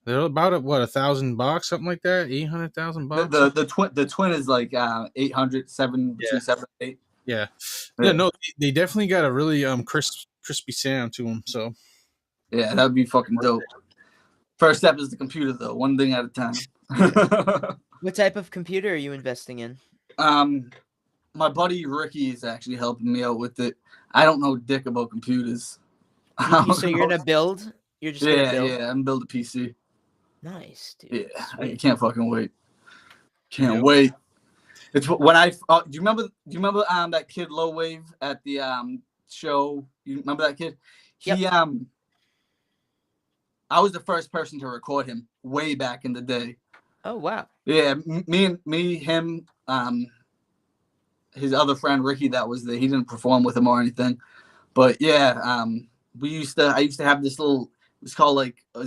They're about at what, $1,000, something like that, $800,000. The twin is like 800, between 7 and 8. Yeah. No, they definitely got a really crispy sound to them. So yeah, that'd be fucking dope. First step is the computer though, one thing at a time. What type of computer are you investing in? My buddy Ricky is actually helping me out with it. I don't know dick about computers. So you're gonna build? You're just gonna build? Yeah, I'm build a PC. Nice, dude. Yeah, I Sweet. can't fucking wait. Can't wait. It's when I do you remember that kid Low Wave at the show? You remember that kid? He Yep. I was the first person to record him way back in the day. Oh wow. Yeah, him, his other friend Ricky that was there. He didn't perform with him or anything, but yeah, I used to have this little. It's called like a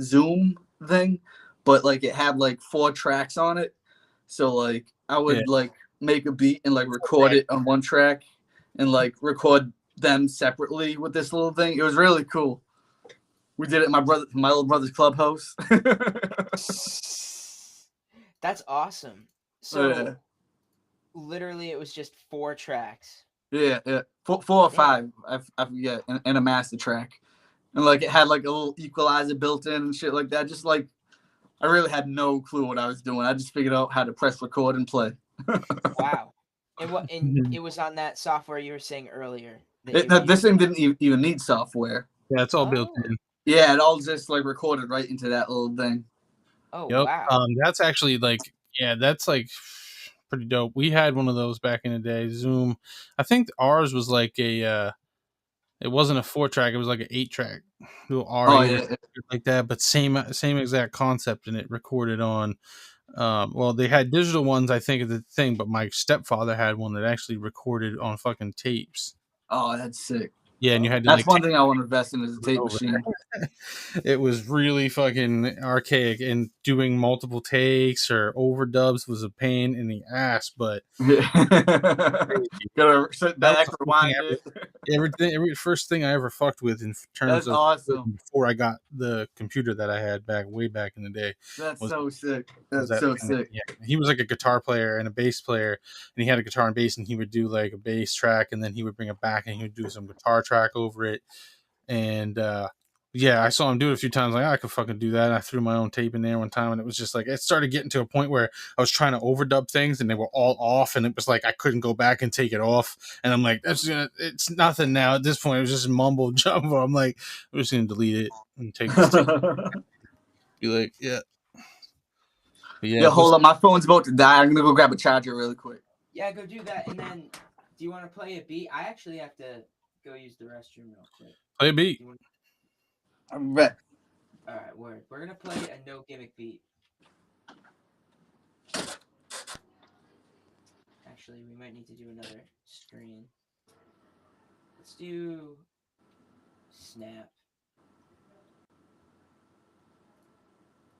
Zoom thing, but like it had like 4 tracks on it. So like I would like make a beat and like record it on one track, and like record them separately with this little thing. It was really cool. We did it in my little brother's clubhouse. That's awesome. So Yeah. literally it was just 4 tracks. Yeah. 4 or 5. I forget, and a master track, and like it had like a little equalizer built in and shit like that. Just like I really had no clue what I was doing. I just figured out how to press record and play. Wow. And it was on that software you were saying earlier. that you This used? thing didn't even need software. Yeah, it's all built in. Yeah, it all just like recorded right into that little thing. Oh Yep. wow. That's actually like, that's like pretty dope. We had one of those back in the day. Zoom. I think ours was like a. It wasn't a 4-track. It was like an 8-track. Little Oh R8 or yeah. something like that. But same exact concept, and it recorded on. Well, they had digital ones, I think, of the thing, but my stepfather had one that actually recorded on fucking tapes. Oh, that's sick. Yeah, and you had to That's like one thing I want to invest in is a tape tape over. machine. It was really fucking archaic, and doing multiple takes or overdubs was a pain in the ass. But Gotta sit that was back, the first thing rewind I it. every first thing I ever fucked with in terms That's of awesome. before I got the computer that I had way back in the day. That's was so sick. was That's that so thing. sick. Yeah, he was like a guitar player and a bass player, and he had a guitar and bass, and he would do like a bass track, and then he would bring it back, and he would do some guitar track over it. And yeah, I saw him do it a few times. Like, I could fucking do that. And I threw my own tape in there one time, and it was just like, it started getting to a point where I was trying to overdub things, and they were all off, and it was like I couldn't go back and take it off. And I'm like, it's nothing now. At this point, it was just mumble jumble. I'm like, I'm just gonna delete it and take this tape. Be like, yeah. But yeah, Yo, hold up, my phone's about to die. I'm gonna go grab a charger really quick. Yeah, go do that. And then, do you want to play a beat? I actually have to go use the restroom real quick. play a beat. I'm ready. All right, word. We're gonna play a No Gimic beat. Actually, we might need to do another screen. Let's do Snap.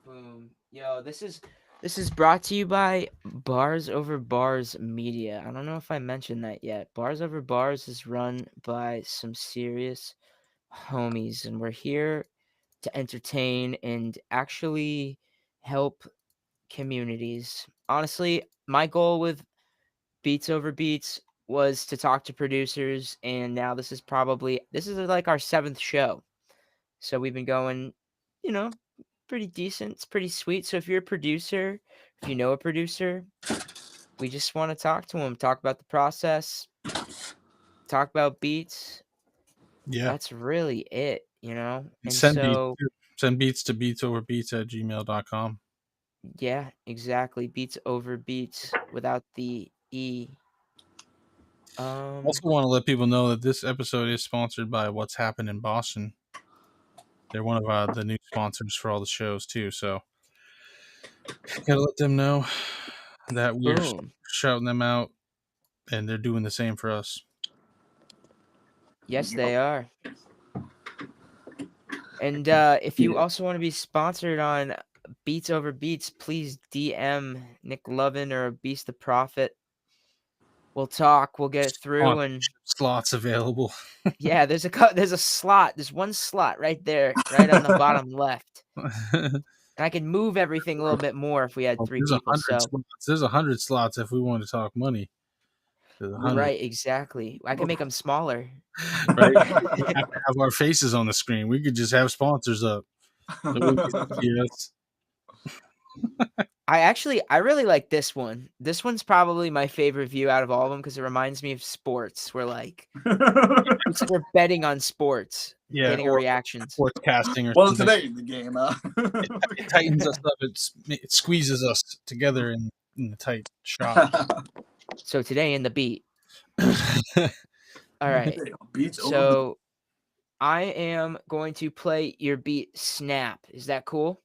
Boom. Yo, this is brought to you by Bars Over Bars Media. I don't know if I mentioned that yet. Bars Over Bars is run by some serious homies, and we're here to entertain and actually help communities. Honestly, my goal with Beats Over Beats was to talk to producers, and now this is like our 7th show. So we've been going, pretty decent. It's pretty sweet. So if you're a producer, if you know a producer, we just want to talk to them, talk about the process, talk about beats. Yeah. That's really it, And Send so beats to beatsoverbeats@gmail.com. yeah, exactly. Beats Over Beats without the E. Also want to let people know that this episode is sponsored by What's Happened in Boston. They're one of the new sponsors for all the shows too, so gotta let them know that we're shouting them out, and they're doing the same for us. Yes, they are. And if you also want to be sponsored on Beats Over Beats, please DM Nick Lovin or Beast the Prophet. We'll talk. We'll get it through, and slots available. Yeah, there's a slot. There's one slot right there, right on the bottom left. And I can move everything a little bit more if we had 3 people. There's 100 slots if we want to talk money. Right, exactly. I can make them smaller. Right, we have to have our faces on the screen. We could just have sponsors up. Yes. I really like this one. This one's probably my favorite view out of all of them because it reminds me of sports. We're like, it's like we're betting on sports, getting our reactions. Sports casting or well, something. today in the game, it tightens us up. It squeezes us together in the tight shot. So today in the beat. All right. Beats so I am going to play your beat Snap. Is that cool?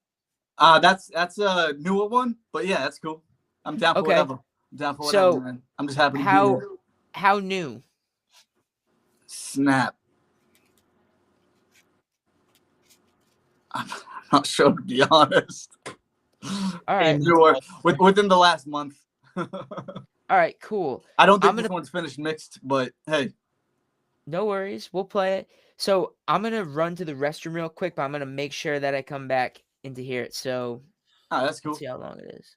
That's a newer one, but yeah, that's cool. I'm down for whatever. I'm down for whatever, man. I'm just happy to be here. How new? Snap. I'm not sure, to be honest. All right. Newer, within the last month. All right, cool. I don't think this one's finished mixed, but hey. No worries. We'll play it. So I'm going to run to the restroom real quick, but I'm going to make sure that I come back into here. So that's cool. Let's see how long it is.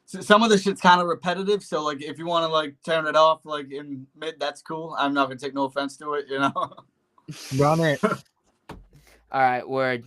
So some of the shit's kind of repetitive. So like if you want to like turn it off like in mid, that's cool. I'm not going to take no offense to it, Run it. All right, word.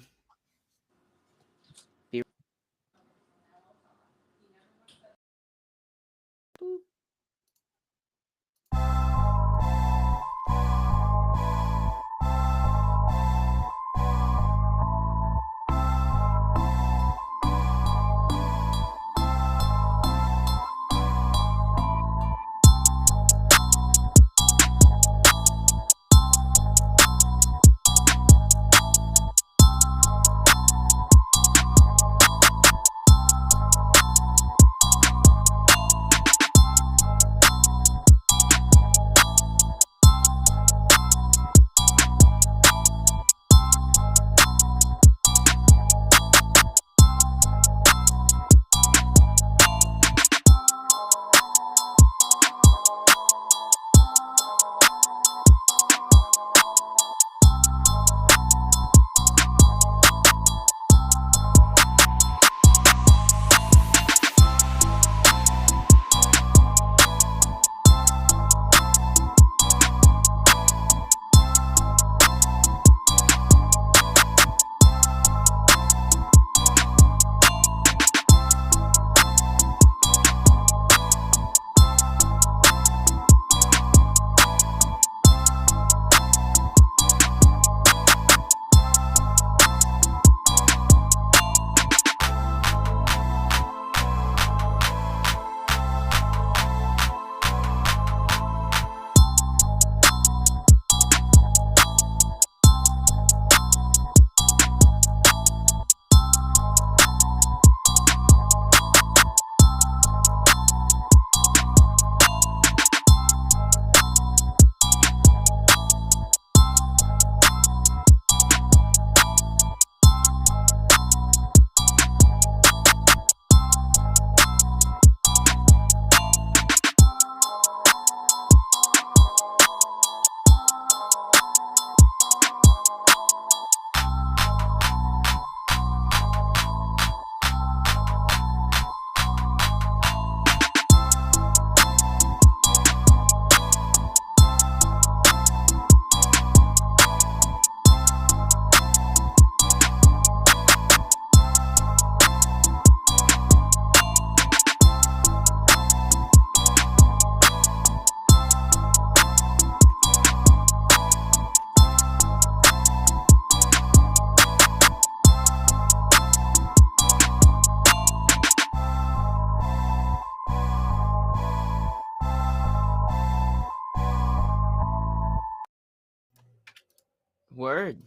Word.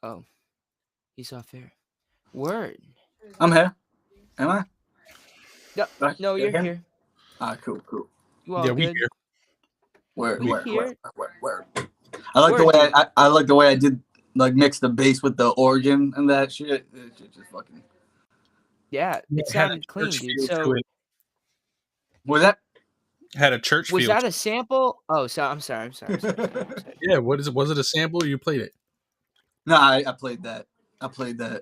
Oh, he's off air. Word. I'm here. Am I? No, Right? no, Yeah, you're here. Cool. You all Yeah, we good? here. Word. We here. I like the Word, way dude. I like the way I did like mix the bass with the organ and that shit. It's just fucking. Yeah, Yeah, it it had a sounded clean, church dude. feel to So it. Was that? Had a church was feel. that a sample? Oh, so I'm sorry. I'm sorry. Yeah, what is it? Was it a sample or you played it? No, I played that. I played that.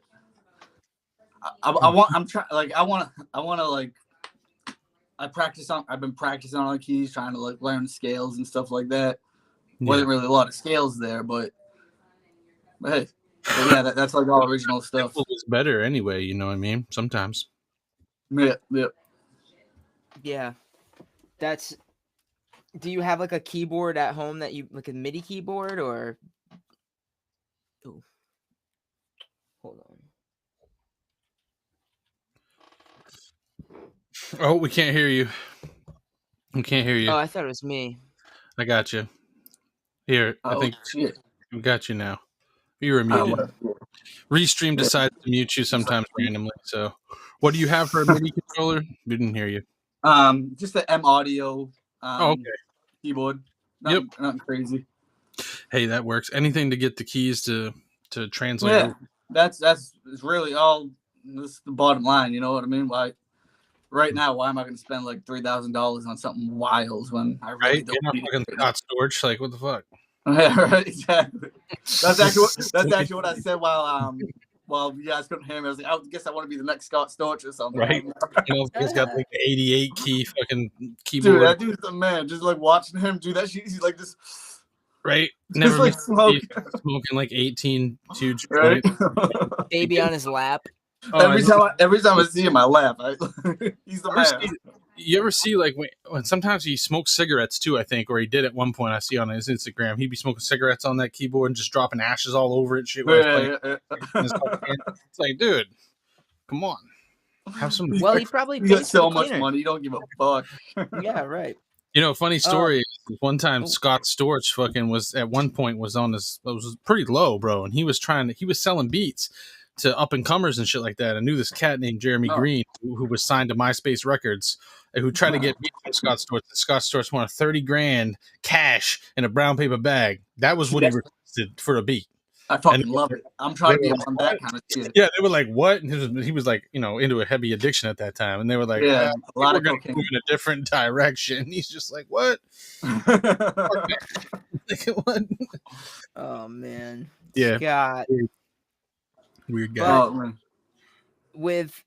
I want. I'm trying. Like I want to like. I've been practicing on the keys, trying to like learn scales and stuff like that. Yeah. Wasn't really a lot of scales there, but hey, but yeah, that's like all original stuff. Sample is better anyway, you know what I mean? Sometimes. Yeah. Yeah, that's. Do you have like a keyboard at home that you like a MIDI keyboard or? Oh, hold on. Oh, we can't hear you. We can't hear you. Oh, I thought it was me. I got you. Here, I Oh think shit. we got you now. You were muted. Boom. Restream decides to mute you sometimes randomly. So, what do you have for a MIDI controller? We didn't hear you. Just the M Audio Oh, okay. keyboard. Yep. Nothing crazy. Hey, that works. Anything to get the keys to translate Yeah, over. that's it's really all. This is the bottom line. You know what I mean? Why? Right now, why am I going to spend like $3,000 on something wild when I really Right? don't Get a need fucking it? Scott Storch. Like, what the fuck? Yeah, right, exactly. That's actually what I said while you guys couldn't hear me. I was like, I guess I want to be the next Scott Storch or something. Right? You know, he's got like the 88 key fucking Dude, keyboard. that dude's the man. Just like watching him do that shit, he's like this. Right? Just Never like missed smoking. smoking like 18 huge Right? joints. Baby on his lap. Oh, every time I see him, I laugh. He's the man. You ever see like when sometimes he smokes cigarettes too? I think, or he did at one point. I see on his Instagram, he'd be smoking cigarettes on that keyboard and just dropping ashes all over it. Shit, while he's playing. It's like, dude, come on, have some. Well, he probably You got pays for the so much cleaner. money, you don't give a fuck. Yeah, right. You know, funny story. One time, Oh. Scott Storch fucking was at one point was on this. It was pretty low, bro, and he was selling beats to up and comers and shit like that. I knew this cat named Jeremy Green who was signed to MySpace Records, who tried to get beats from Scott Storch. Scott Storch wanted 30 grand cash in a brown paper bag. That was what he requested for a beat. I fucking love it. I'm trying to be on that kind of shit. Yeah, they were like, "What?" And he was like, you know, into a heavy addiction at that time, and they were like, Yeah, a lot of going to cocaine. move in a different direction." He's just like, "What?" Like, what? Oh man. Yeah. Scott. Weird guy. Oh, man. With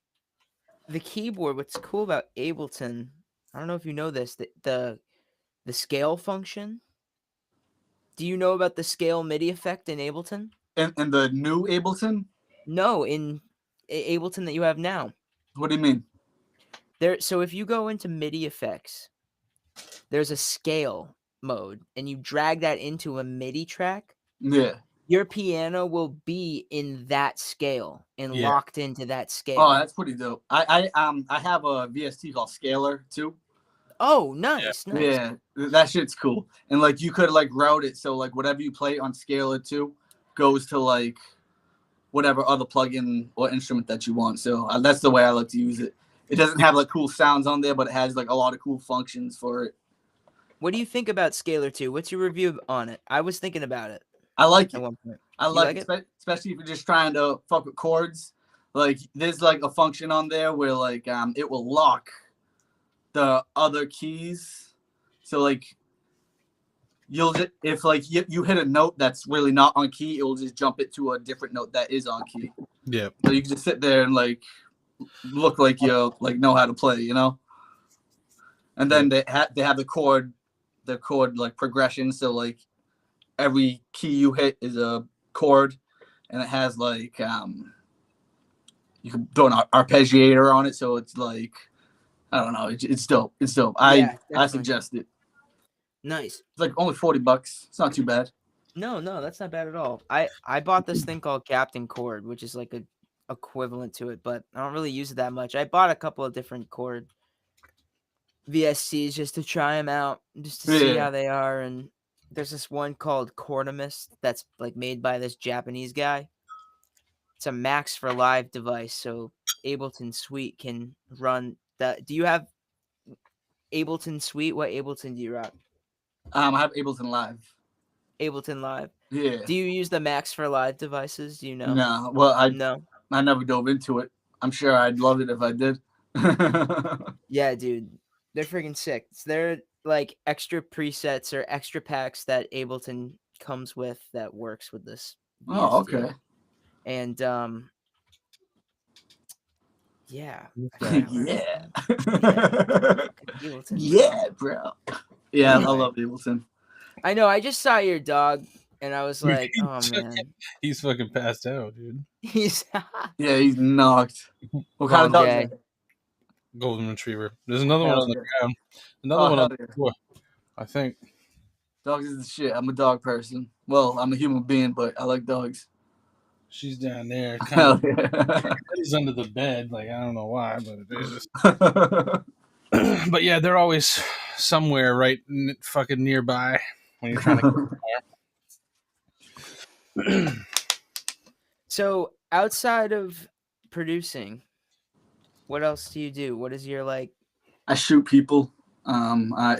the keyboard, what's cool about Ableton, I don't know if you know this, the scale function. Do you know about the scale MIDI effect in Ableton? And the new Ableton? No, in Ableton that you have now. What do you mean? So if you go into MIDI effects, there's a scale mode, and you drag that into a MIDI track. Yeah. Your piano will be in that scale and locked into that scale. Oh, that's pretty dope. I have a VST called Scalar too. Oh, nice, nice. Yeah, that shit's cool. And like you could like route it so like whatever you play on Scalar too goes to like whatever other plugin or instrument that you want. So that's the way I like to use it. It doesn't have like cool sounds on there, but it has like a lot of cool functions for it. What do you think about Scalar 2? What's your review on it? I was thinking about it I like at it. one point. I like it, especially if you're just trying to fuck with chords. Like there's like a function on there where like it will lock the other keys. So like you'll just, if like you hit a note that's really not on key, it will just jump it to a different note that is on key. Yeah. So you can just sit there and like look like you like know how to play, you know. And then they have the chord like progression. So like every key you hit is a chord, and it has like you can throw an arpeggiator on it, so it's like I don't know, it's dope. It's dope. Yeah, I suggest it. Nice. It's like only $40. It's not too bad. No, that's not bad at all. I bought this thing called Captain Chord, which is like a equivalent to it, but I don't really use it that much. I bought a couple of different chord VSTs just to try them out, just to see how they are, and there's this one called Cortimus that's like made by this Japanese guy. It's a Max for Live device, so Ableton Suite can run that. Do you have Ableton Suite? What Ableton do you rock? I have Ableton Live. Ableton Live. Yeah. Do you use the Max for Live devices? Do you know? No. Well, No. I never dove into it. I'm sure I'd love it if I did. Yeah, dude. They're freaking sick. They're like extra presets or extra packs that Ableton comes with that works with this. Oh, VST. okay. And yeah. I Okay. forgot where I Yeah. Ableton. Yeah, bro. Yeah, Anyway. I love Ableton. I know. I just saw your dog, and I was like, "Oh man, He's fucking passed out, dude. he's Yeah, he's knocked. What kind of Long dog is day. that? Golden Retriever. There's another one Hell on the yeah. ground. Another Oh, one on hell the yeah. floor. I think. Dogs is the shit. I'm a dog person. Well, I'm a human being, but I like dogs. She's down there. Kind Hell of yeah. is under the bed. Like, I don't know why, but it is. But yeah, they're always somewhere right fucking nearby when you're trying to get there. So outside of producing, what else do you do? What is your like? I shoot people. I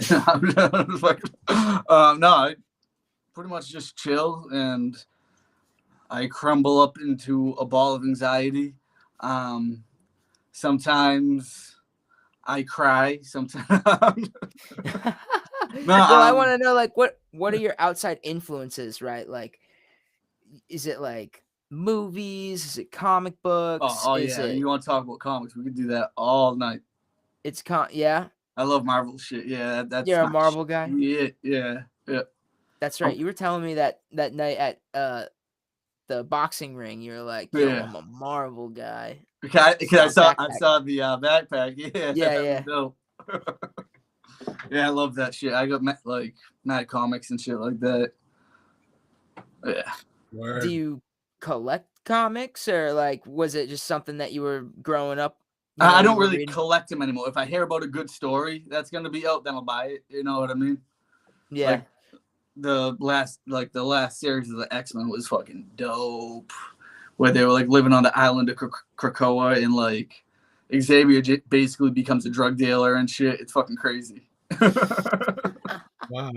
no, I pretty much just chill and I crumble up into a ball of anxiety. Sometimes I cry. Sometimes. Well, I want to know like what are your outside influences, right? Like, is it like movies? Is it comic books? Oh is yeah, it? you want to talk about comics? We could do that all night. It's yeah. I love Marvel shit. Yeah, that's You're a my Marvel guy. Yeah. That's right. You were telling me that night at the boxing ring. You were like, "Yo, Yeah. I'm a Marvel guy." Because I saw Backpack. the backpack. Yeah. Yeah, that yeah. was dope. Yeah, I love that shit. I got like Mad Comics and shit like that. Yeah. Word. Do you collect comics, or like was it just something that you were growing up? I you don't were really reading? collect them anymore. If I hear about a good story that's gonna be out, then I'll buy it. You know what I mean? Yeah. Like the last series of the X-Men was fucking dope, where they were like living on the island of Krakoa and like Xavier basically becomes a drug dealer and shit. It's fucking crazy. Wow.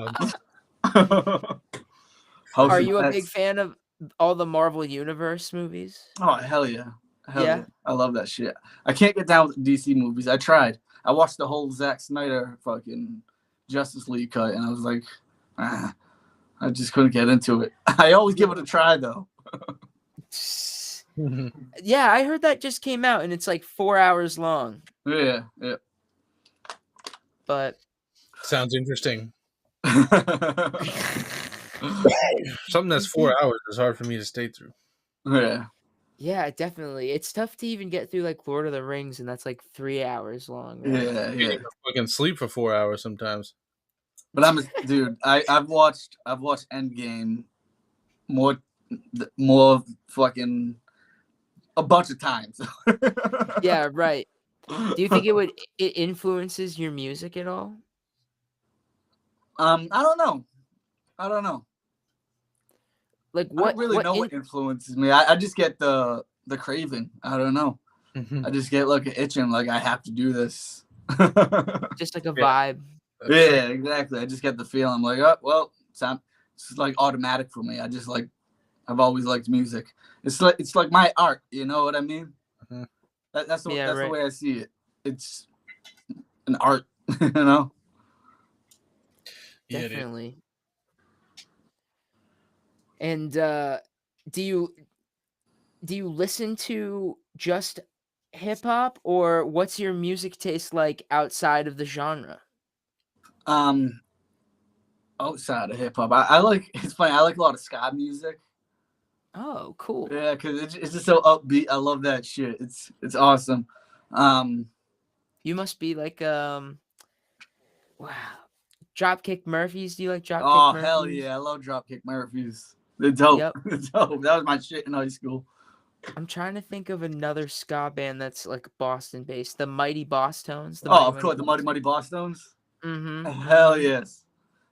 Are you a big fan of all the Marvel Universe movies? Oh hell yeah. Hell Yeah? yeah. I love that shit. I can't get down with DC movies. I tried. I watched the whole Zack Snyder fucking Justice League cut and I was like, I just couldn't get into it. I always give it a try though. Yeah, I heard that just came out and it's like 4 hours long. Yeah. But Sounds interesting. Something that's 4 hours is hard for me to stay through. Yeah. yeah, definitely. It's tough to even get through like Lord of the Rings, and that's like 3 hours long. Right? Yeah. I can't even fucking sleep for 4 hours sometimes. But dude. I've watched Endgame more fucking a bunch of times. Yeah, right. Do you think it influences your music at all? I don't know. Like I what? don't really know what influences me. I just get the craving. I don't know. I just get like an itching, like I have to do this. Just like a vibe. Yeah, exactly. I just get the feeling. I'm like, oh well, it's like automatic for me. I've always liked music. It's like my art. You know what I mean? That's the way I see it. It's an art. You know. Definitely. And do you listen to just hip hop, or what's your music taste like outside of the genre? Outside of hip hop, I like. It's funny. I like a lot of ska music. Oh, cool. Yeah, because it's just so upbeat. I love that shit. It's awesome. You must be like wow. Dropkick Murphys. Do you like Dropkick Murphys? Oh hell yeah, I love Dropkick Murphys. They're dope. Yep. They're dope. That was my shit in high school. I'm trying to think of another ska band that's like Boston based. The Mighty Boss Tones. Of course, the Mighty Boss Tones. Mm-hmm. Hell yes.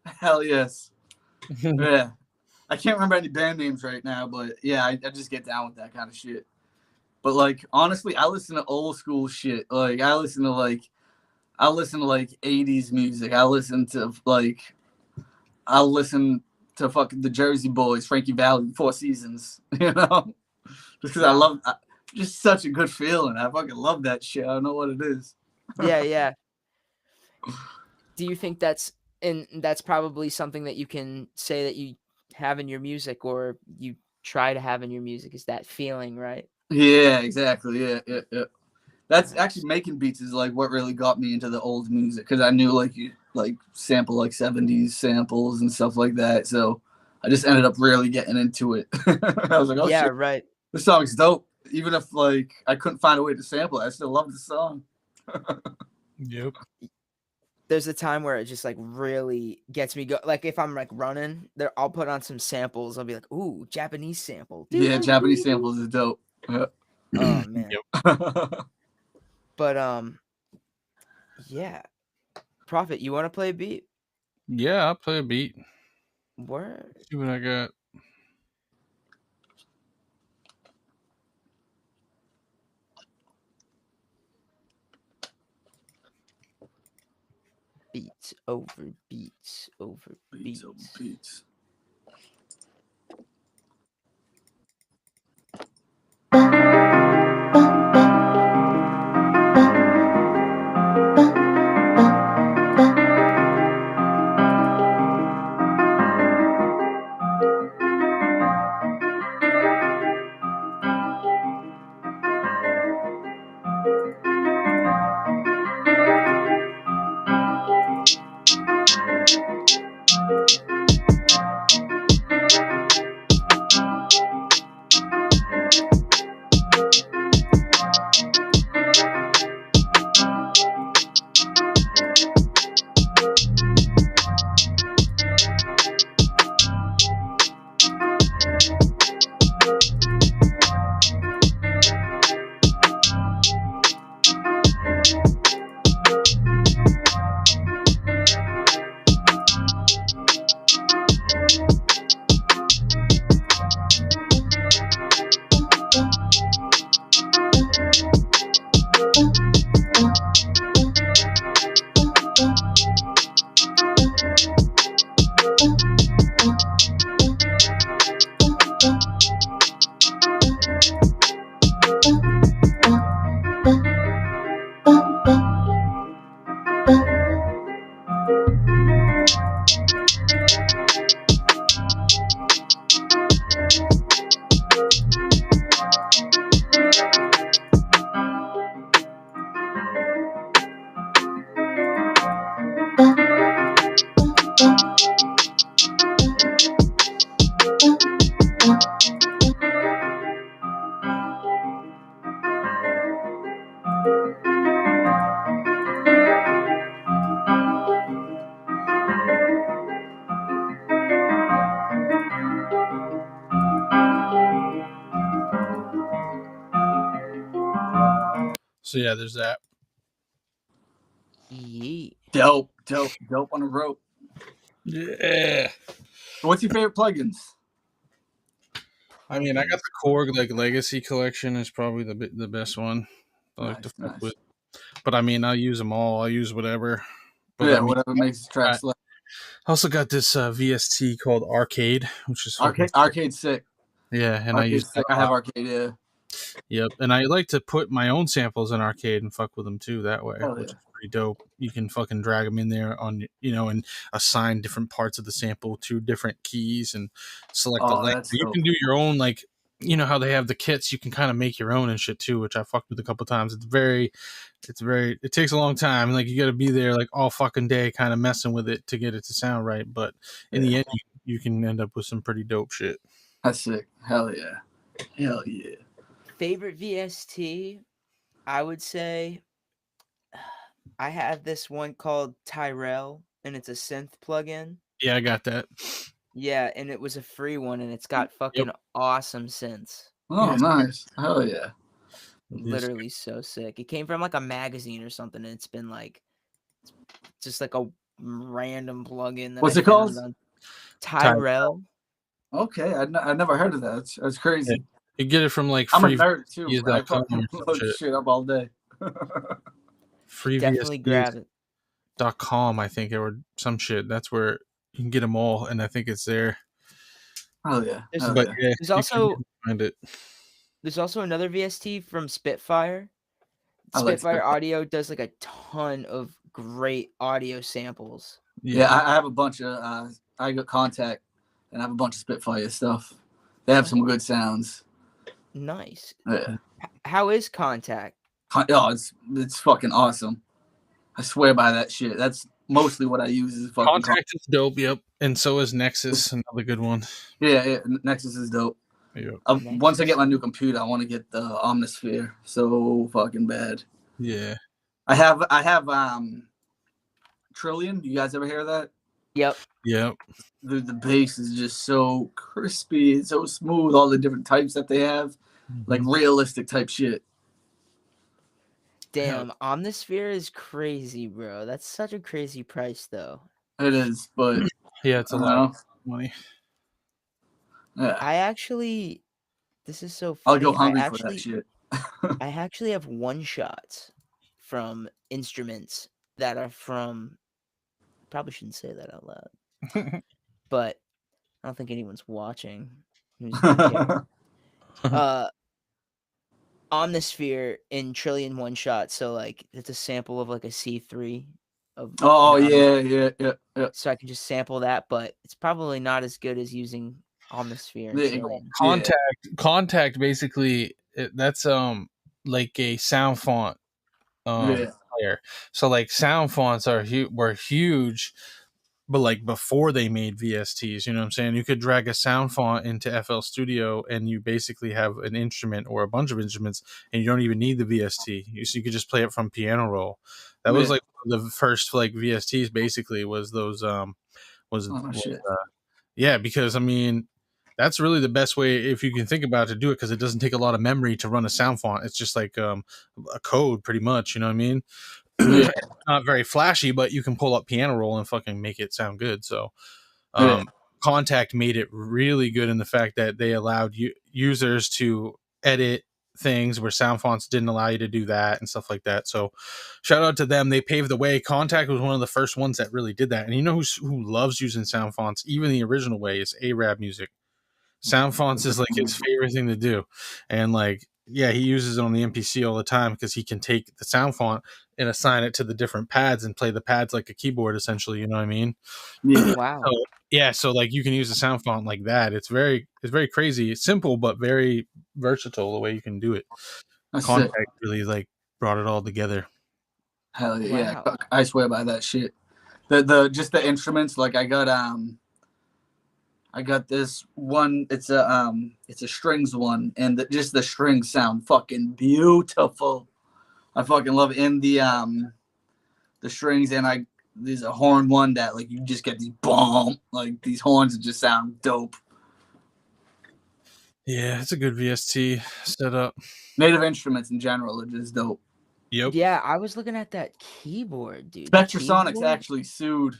Hell yes. Yeah. I can't remember any band names right now, but yeah, I just get down with that kind of shit. But like honestly, I listen to old school shit. Like I listen to like 80s music. I listen to fucking the Jersey Boys, Frankie Valli, Four Seasons, just because Wow. just such a good feeling. I fucking love that shit. I don't know what it is. Yeah, yeah. Do you think that's probably something that you can say that you have in your music, or you try to have in your music, is that feeling, right? Yeah, exactly. Yeah. That's actually Nice. making beats is like what really got me into the old music because I knew like you like sample like 70s samples and stuff like that. So I just ended up really getting into it. I was like, oh Yeah, shit, right. this song's dope. Even if like I couldn't find a way to sample it, I still love the song. Yep. There's a time where it just like really gets me like if I'm like running there, I'll put on some samples. I'll be like, ooh, Japanese sample. Doo, Yeah, doo, Japanese doo, doo. samples is dope. Yeah. Oh man. Yep. But yeah. Prophet, you want to play a beat? Yeah, I'll play a beat. Word. See what I got. Beats over beats over Beats over beats. beats. So yeah, there's that. Yeet. Dope on the rope. Yeah. What's your favorite plugins? I mean, I got Plugins. the Korg like Legacy collection is probably the best one. I like to Nice, fuck nice. with, but I mean, I'll use them all. I'll use whatever. But I Yeah, mean, whatever makes the track I slap. also got this VST called Arcade, which is fucking Arcade sick. yeah, and I use Arcade that sick. I a have lot. arcade. Yeah. Yep, and I like to put my own samples in Arcade and fuck with them too that way, Hell which yeah. is pretty dope. You can fucking drag them in there on and assign different parts of the sample to different keys and select the Oh, length. that's You dope. can do your own like how they have the kits. You can kind of make your own and shit too, which I fucked with a couple times. It takes a long time. Like you got to be there like all fucking day, kind of messing with it to get it to sound right. But in Yeah, the end, you can end up with some pretty dope shit. that's sick. Hell yeah. Hell yeah. Favorite VST, I would say I have this one called Tyrell, and it's a synth plugin. Yeah, I got that. Yeah, and it was a free one, and it's got Yep. fucking awesome synths. Oh, Yes. nice. Hell yeah. Yes. Literally so sick. It came from like a magazine or something, and it's been like just like a random plugin that I What's it called? found on. Tyrell. Okay, I never heard of that. That's crazy. You get it from like I'm a nerd too. I freevs.com or fucking some look shit. shit up all day. Definitely grab it. freevs.com, I think, or some shit. That's where you can get them all, and I think it's there. Oh yeah. There's- Hell But yeah. yeah, There's you also can find it. there's also another VST from Spitfire. I like Spitfire Spitfire. Audio does like a ton of great audio samples. Yeah, I have a bunch of I got Contact and I have a bunch of Spitfire stuff. They have some good sounds. Nice. Yeah. How is Contact? Oh, it's fucking awesome. I swear by that shit. That's mostly what I use is fucking Contact is dope, yep. And so is Nexus, another good one. Yeah, Nexus is dope. Yep. Once I get my new computer, I want to get the Omnisphere so fucking bad. Yeah. I have Trillion. You guys ever hear that? Yep. Yep. The bass is just so crispy, it's so smooth. All the different types that they have, like realistic type shit. Damn, Omnisphere is crazy, bro. That's such a crazy price, though. It is, but Yeah, it's a lot of money. Yeah, I actually, this is so I'll funny. go hungry for that shit. I actually have one shots from instruments that are from. Probably shouldn't say that out loud, but I don't think anyone's watching. Who's gonna care? Omnisphere in Trillion one shot, so like it's a sample of like a C3 of Oh an yeah. so I can just sample that, but it's probably not as good as using Omnisphere and Yeah, Trillion. Contact basically that's like a sound font player. So like sound fonts were huge, but like before they made VSTs, you know what I'm saying? You could drag a sound font into FL Studio and you basically have an instrument or a bunch of instruments and you don't even need the VST. So you could just play it from piano roll. That was like the first like VSTs basically was those shit. yeah, because I mean that's really the best way if you can think about it to do it because it doesn't take a lot of memory to run a sound font. It's just like a code pretty much, you know what I mean? Yeah. Not very flashy, but you can pull up piano roll and fucking make it sound good. So Contact made it really good in the fact that they allowed users to edit things where sound fonts didn't allow you to do that and stuff like that. So shout out to them. They paved the way. Contact was one of the first ones that really did that. And you know who loves using sound fonts, even the original way, is Arab Music. Sound fonts is like his favorite thing to do. And like, yeah, he uses it on the MPC all the time because he can take the sound font and assign it to the different pads and play the pads like a keyboard, essentially. You know what I mean? Yeah. Wow. So, yeah, so like you can use a sound font like that. It's very crazy. It's simple but very versatile the way you can do it. That's Contact sick. really like brought it all together. Hell yeah. Wow. I swear by that shit. The just the instruments, like I got this one. It's a strings one, and just the strings sound fucking beautiful. I fucking love it. And the strings, and there's a horn one that like you just get these bomb like these horns that just sound dope. Yeah, it's a good VST setup. Native instruments in general are just dope. Yep. Yeah, I was looking at that keyboard, dude. Spectrasonics actually sued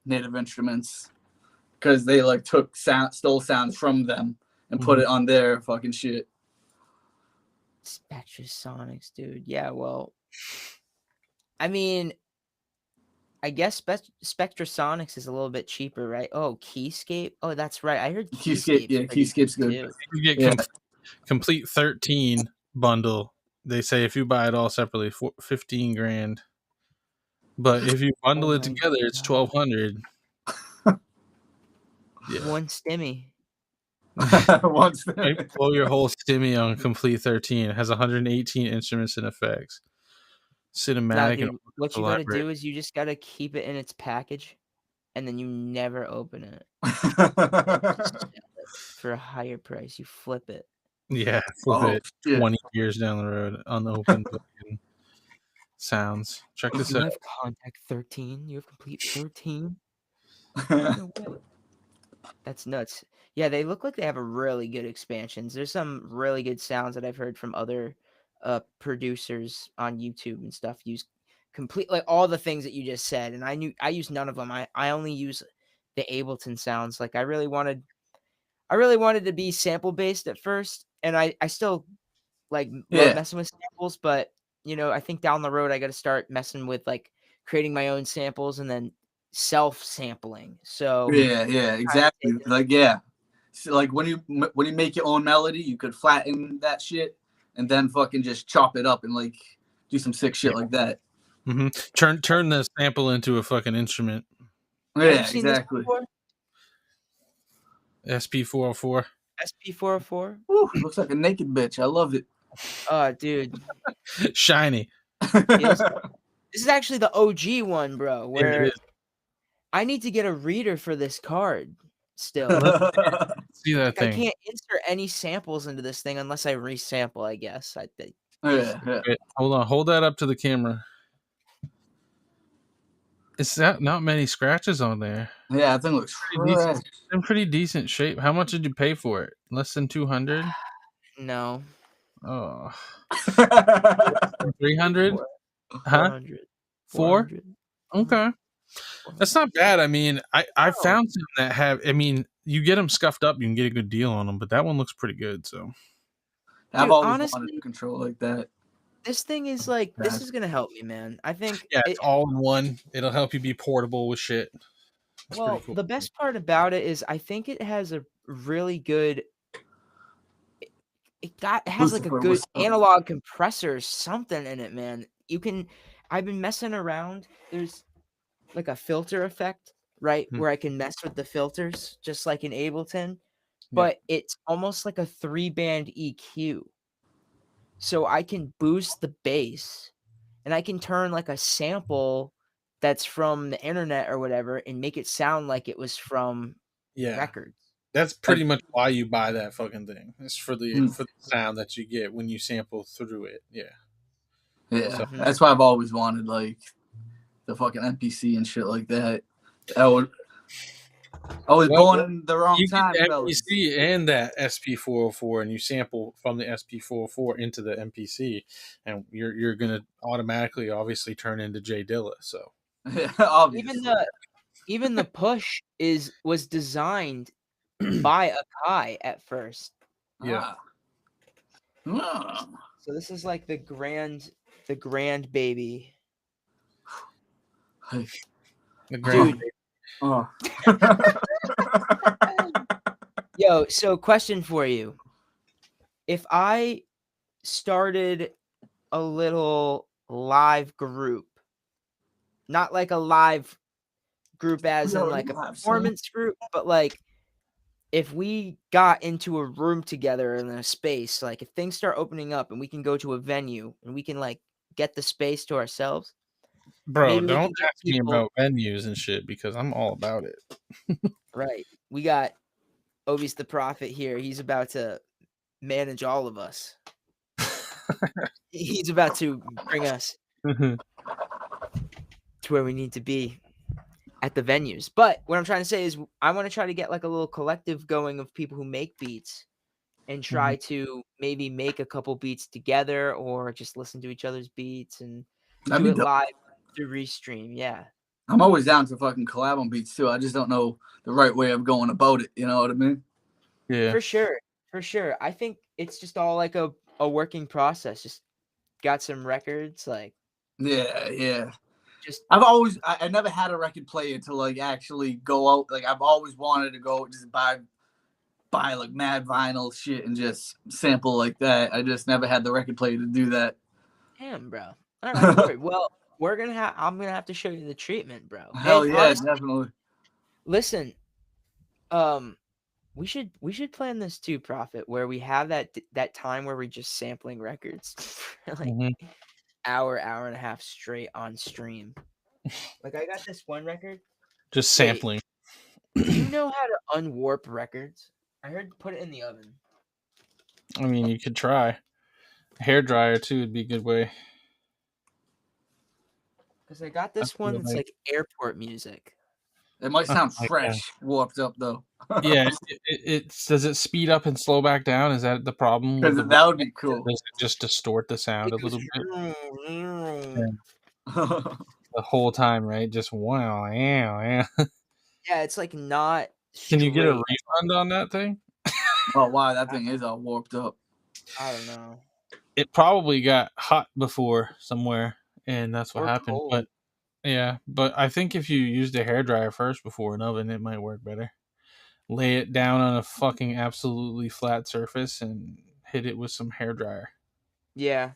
Native Instruments because they like stole sounds from them and put it on their fucking shit. Spectrasonics, dude. Yeah, well, I mean, I guess Spectrasonics is a little bit cheaper, right? Oh, Keyscape. Oh, that's right. I heard Keyscape, yeah, pretty Keyscape's good. too. You get complete 13 bundle. They say if you buy it all separately, 15 grand. But if you bundle it together, it's 1,200. Yeah. One stimmy. Blow your whole stimmy on complete 13. It has 118 instruments and effects. Cinematic Dude, and what you gotta library. do is you just gotta keep it in its package, and then you never open it. For a higher price, you flip it. Yeah, flip it 20 years down the road, unopened sounds. Check this You out. have Contact 13. You have Complete 13. No way. That's nuts. Yeah, they look like they have a really good expansions. There's some really good sounds that I've heard from other producers on YouTube and stuff use complete like all the things that you just said, and I use none of them. I only use the Ableton sounds. Like I really wanted to be sample based at first, and I still like love Yeah, messing with samples, but I think down the road I got to start messing with like creating my own samples and then self sampling. So yeah, trying to exactly. take it. Like, yeah, so, like when you make your own melody, you could flatten that shit and then fucking just chop it up and like do some sick shit like that. Mm-hmm. Turn the sample into a fucking instrument. Have you Yeah, seen this exactly. before? SP404. SP404. Woo, looks like a naked bitch. I love it. Oh, dude, Shiny. this is actually the OG one, bro. Yeah, it Where is. I need to get a reader for this card. Still, Let's see that like I thing. can't insert any samples into this thing unless I resample. I guess I think. Yeah, yeah. Wait, hold on. Hold that up to the camera. It's not many scratches on there. Yeah, that thing looks Pretty decent. fresh. In pretty decent shape. How much did you pay for it? Less than 200? No, Oh. 300. 300? Huh? 400, 4? 400. Okay. That's not bad. I mean, I No. found some that have. I mean, you get them scuffed up, you can get a good deal on them, but that one looks pretty good. So I've Dude, always wanted honestly, a control like that. this thing is like this Bad. is gonna help me, man. I think yeah, it's all in one. It'll help you be portable with shit. It's well, pretty cool. the best part about it is I think it has a really good it has like a Lucifer, good what's up? analog compressor or something in it, man. I've been messing around. There's like a filter effect, right? Hmm. Where I can mess with the filters just like in Ableton, Yeah. but it's almost like a 3-band EQ. So I can boost the bass and I can turn like a sample that's from the internet or whatever and make it sound like it was from Yeah. records. That's pretty much why you buy that fucking thing. It's for the Hmm. sound that you get when you sample through it. Yeah. Yeah, Mhm. that's why I've always wanted like the fucking NPC and shit like that. I was born in the wrong You get time, the fellas. MPC and that SP404, and you sample from the SP404 into the MPC, and you're gonna automatically, obviously, turn into Jay Dilla. So Yeah, obviously. Even the push was designed by Akai at first. yeah, Ah. So this is like the grand baby. Hey. the grand. Dude. Oh. Yo, so question for you. If I started a little live group, not like a live group as in like a performance group, but like if we got into a room together in a space, like if things start opening up and we can go to a venue and we can like get the space to ourselves, Bro, maybe we don't can get ask me people about venues and shit because I'm all about it. right. We got Obi's the prophet here. He's about to manage all of us. He's about to bring us to where we need to be at the venues. But what I'm trying to say is I want to try to get like a little collective going of people who make beats and try to maybe make a couple beats together or just listen to each other's beats and That'd do be it dope. live through Restream. Yeah. I'm always down to fucking collab on beats too. I just don't know the right way of going about it. You know what I mean? Yeah. For sure. For sure. I think it's just all like a working process. Just got some records, like Yeah. just I never had a record player to like actually go out. Like I've always wanted to go just buy like mad vinyl shit and just sample like that. I just never had the record player to do that. damn, bro. All right, word. Well, I'm gonna have to show you the treatment, bro. Hell And yeah, honestly, definitely. listen, we should plan this too, Prophet, where we have that time where we're just sampling records for like Mhm. hour and a half straight on stream. Like I got this one record. Just Wait, sampling. do you know how to unwarp records? I heard put it in the oven. I mean, you could try. A hair dryer too would be a good way. Because I got this one that's like airport music. It might sound like fresh, warped up though. Yeah, does it speed up and slow back down? Is that the problem with Because the that would be cool. Does it just distort the sound It a goes little bit "Mm, the whole time, right? Just wow. Yeah, it's like not Can you get a straight. refund on that thing? Oh wow, that thing is all warped up. I don't know. It probably got hot before somewhere, and that's what Or happened. cold. But yeah, but I think if you used a hairdryer first before an oven, it might work better. Lay it down on a fucking absolutely flat surface and hit it with some hairdryer. Yeah.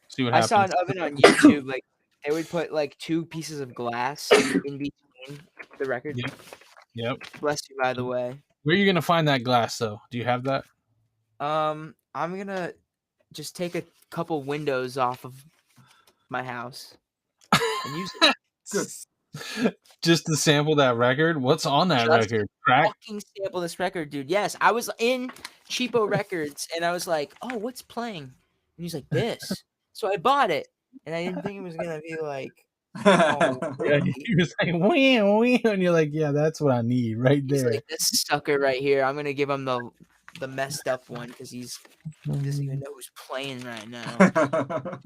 See what I saw happens. an oven on YouTube, like they would put like 2 pieces of glass in between the record. Yep. Yep. Bless you, by the way. Where are you gonna find that glass though? Do you have that? I'm gonna just take a couple windows off of my house and use it. Good. Just to sample that record? What's on that Just record? Crack? fucking sample this record, dude. Yes, I was in Cheapo Records and I was like, "Oh, what's playing?" And he's like, "This." So I bought it, and I didn't think it was gonna be like, "Oh, Yeah, really?" he was like, "Wham, wham," and you're like, "Yeah, that's what I need right He's there." like, "This sucker right here. I'm gonna give him the messed up one because he doesn't even know who's playing right now." The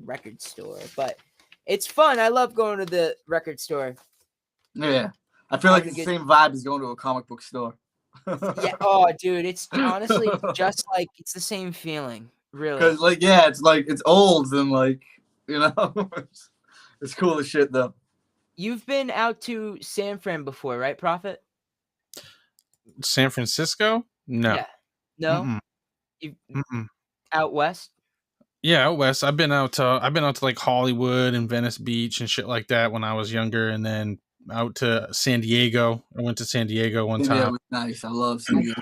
record store, but it's fun. I love going to the record store. Yeah, I feel like Having it's a the good- same vibe as going to a comic book store. Yeah. Oh, dude, it's honestly just like it's the same feeling. Really. Because like yeah, it's like it's old and like you know, it's cool as shit though. You've been out to San Fran before, right, Prophet? San Francisco? No. Yeah. No. Mm-mm. You Mm-mm. out west? Yeah, out west. I've been out to like Hollywood and Venice Beach and shit like that when I was younger, and then out to San Diego. I went to San Diego one Yeah, it time. was nice. I love I San Diego.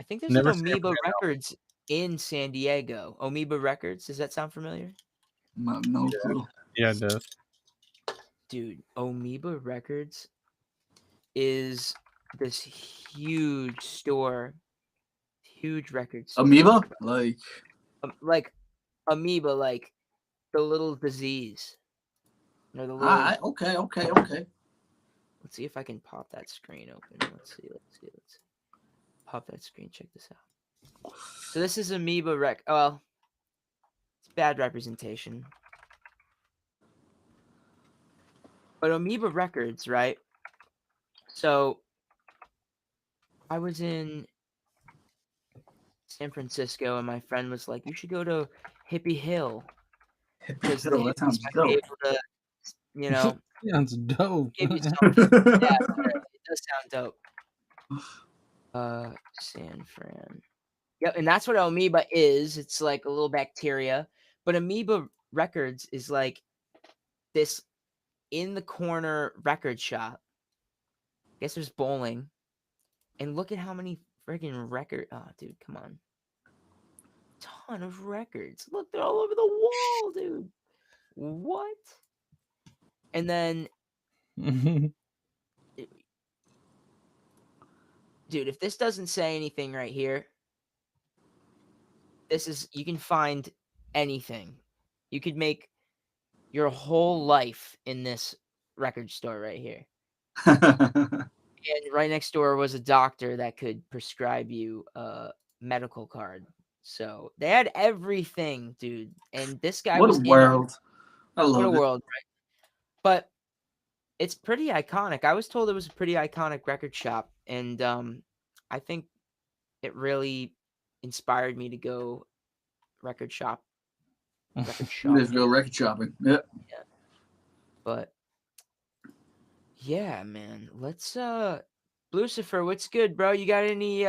think there's Never an San Amoeba Records in San Diego. Amoeba Records. Does that sound familiar? No clue. Yeah, it does. Dude, Amoeba Records is this huge store, huge record store. Amoeba? Like amoeba, like the little disease. You know, the little. Okay. Let's see if I can pop that screen open. Let's see. Pop that screen. Check this out. So this is Amoeba Well, it's bad representation. But Amoeba Records, right? So I was in San Francisco, and my friend was like, "You should go to Hippie Hill because the That sounds hippies might be dope. able to, you know, Sounds dope. give you something." Yeah, it does sound dope. San Fran. Yep, and that's what Amoeba is. It's like a little bacteria. But Amoeba Records is like this in the corner record shop. I guess there's bowling. And look at how many friggin' Oh, dude, come on. Ton of records. Look, they're all over the wall, dude. What? And then, dude, if this doesn't say anything right here, you can find anything. You could make your whole life in this record store right here. And right next door was a doctor that could prescribe you a medical card. So they had everything, dude. And this guy What was a in world. I what a love it. world, right? But it's pretty iconic. I was told it was a pretty iconic record shop, and I think it really inspired me to go record shop. Let's go record shopping. Yep. Yeah. But yeah, man. Let's Lucifer, what's good, bro? You got any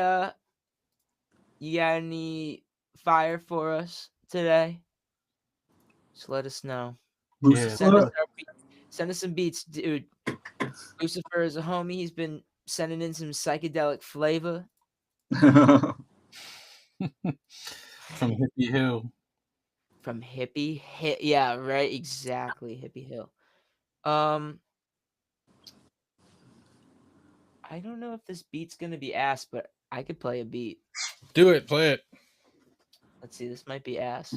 fire for us today? Just let us know. Yeah. Send us some beats, dude. Lucifer is a homie. He's been sending in some psychedelic flavor. From Hippie Hill. From yeah, right, exactly, Hippie Hill. I don't know if this beat's gonna be ass, but I could play a beat. Do it, play it. Let's see, this might be ass.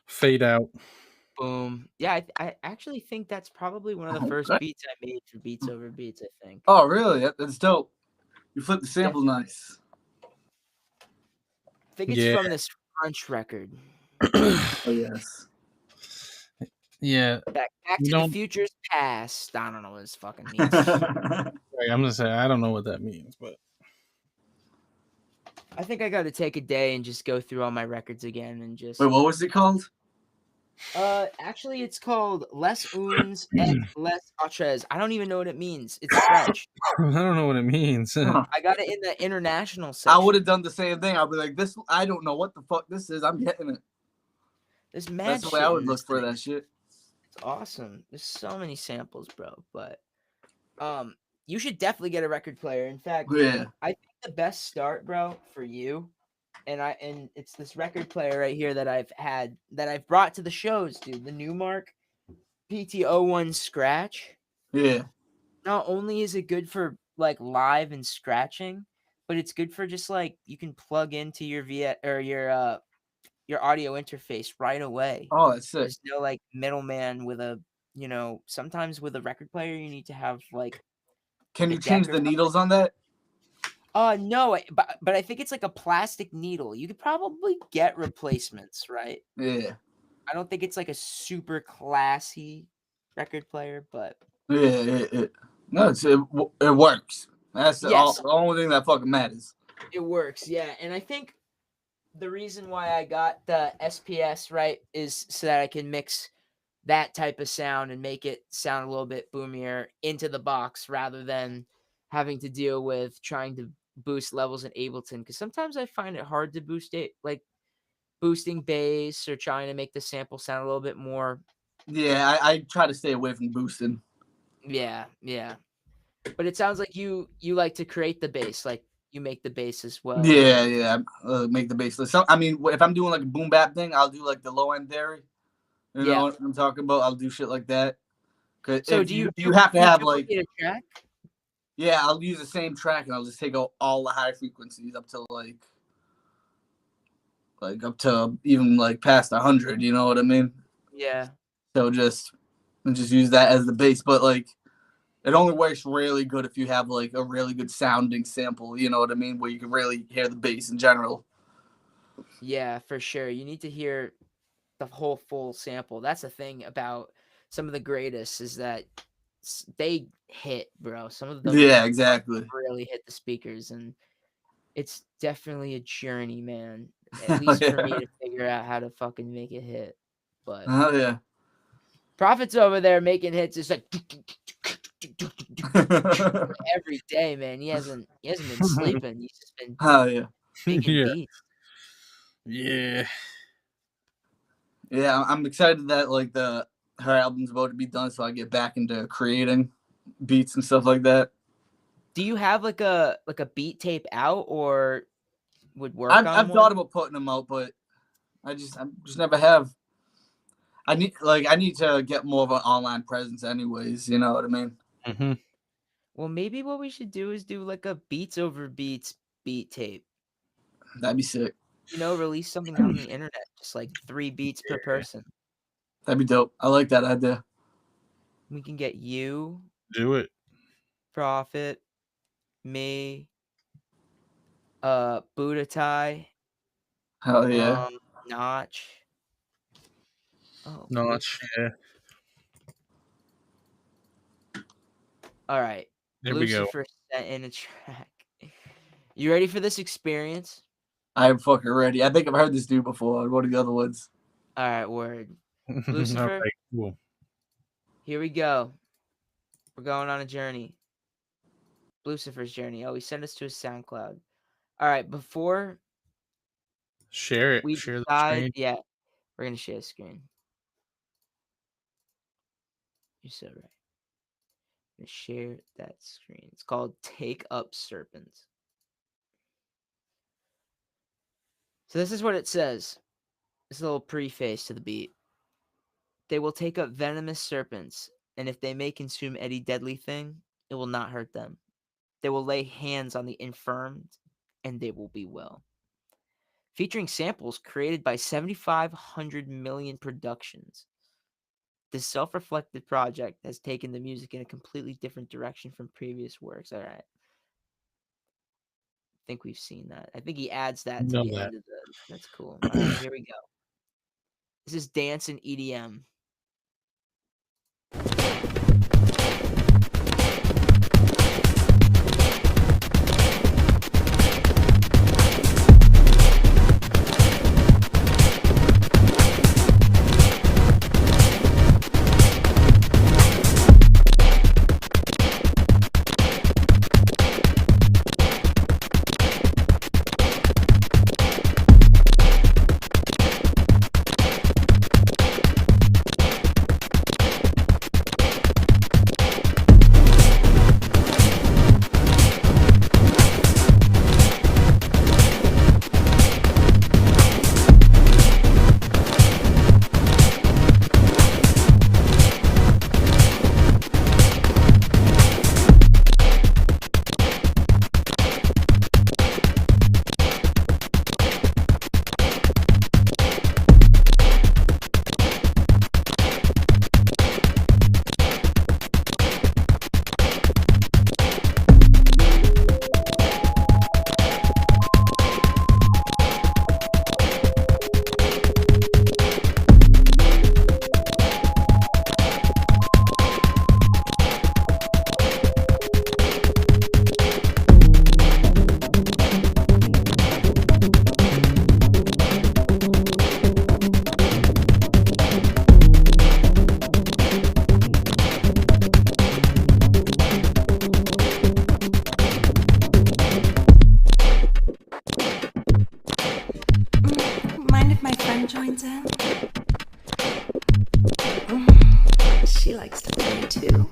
Fade out. Boom. Yeah, I actually think that's probably one of the first Okay. beats I made for Beats Over Beats, I think. Oh, really? That's dope. You flip the sample nice. I think it's Yeah. from this Crunch record. Oh, yes. Yeah. Back You to the don't. Future's Past. I don't know what this fucking means. Right, I'm gonna say I don't know what that means, but I think I got to take a day and just go through all my records again and just. Wait, what was it called? Actually, it's called Les Uns et Les Autres. I don't even know what it means. It's French. I don't know what it means. Huh. I got it in the international I section. would have done the same thing. I'd be like, this. I don't know what the fuck this is. I'm getting it. There's mad That's the way shit I in would look this for thing. that shit. It's awesome. There's so many samples, bro. But you should definitely get a record player. In fact, Yeah. I think the best start, bro, for you, and it's this record player right here that I've brought to the shows, dude. The Newmark PT01 Scratch. Yeah. Not only is it good for like live and scratching, but it's good for just like you can plug into your your audio interface right away. Oh, that's sick. There's no like middleman with a sometimes with a record player you need to have like Can a you deck change or the something. needles on that? No, but I think it's like a plastic needle. You could probably get replacements, right? Yeah. I don't think it's like a super classy record player, but Yeah. No, it works. That's yes, the only thing that fucking matters. it works. Yeah, and I think the reason why I got the SPS right is so that I can mix that type of sound and make it sound a little bit boomier into the box rather than having to deal with trying to boost levels in Ableton. Because sometimes I find it hard to boost it, like boosting bass or trying to make the sample sound a little bit more. Yeah, I try to stay away from boosting. Yeah. But it sounds like you like to create the bass, like you make the bass as well. Yeah. Make the bass. So, I mean, if I'm doing like a boom bap thing, I'll do like the low end theory. You know what I'm talking about? I'll do shit like that. Cause So if do you have to have like, duplicate a track? yeah, I'll use the same track and I'll just take out all the high frequencies up to like up to even like past 100. You know what I mean? Yeah. So just use that as the bass, but like it only works really good if you have like a really good sounding sample. You know what I mean? Where you can really hear the bass in general. Yeah, for sure. You need to hear the whole full sample. That's the thing about some of the greatest is that they hit, bro. Some of them Yeah, exactly. really hit the speakers, and it's definitely a journey, man. At least for me to figure out how to fucking make it hit. But Oh yeah. Prophet's over there making hits. It's like every day, man. He hasn't been sleeping. He's just been Oh yeah. making Yeah. beats. Yeah. Yeah, I'm excited that like her album's about to be done, so I get back into creating beats and stuff like that. Do you have like a beat tape out or would work on I've one? thought about putting them out, but I just never have. I need to get more of an online presence, anyways. You know what I mean? Mm-hmm. Well, maybe what we should do is do like a Beats Over Beats beat tape. That'd be sick. Release something on the internet, just like 3 beats per person. That'd be dope. I like that idea. We can get you, Do it. Prophet, me, Buddha Tie, Hell yeah. Notch. Oh, Notch. Yeah. all right. There we go. Lucifer sent in a track. You ready for this experience? I'm fucking ready. I think I've heard this dude before on one of the other ones. All right, word. Lucifer. Okay, cool. Here we go. We're going on a journey. Lucifer's Journey. Oh, he sent us to his SoundCloud. All right, before Share it. we Share the decide, screen. yeah, we're gonna share the screen. You're so right. I'm gonna share that screen. It's called Take Up Serpents. So this is what it says. This little preface to the beat. They will take up venomous serpents, and if they may consume any deadly thing, it will not hurt them. They will lay hands on the infirmed, and they will be well. Featuring samples created by 7,500 million productions. This self-reflective project has taken the music in a completely different direction from previous works. All right. I think we've seen that. I think he adds that to Know the that. end of the. That's cool. All right, here we go. This is dance and E EDM. Mind if my friend joins in? She likes to play too.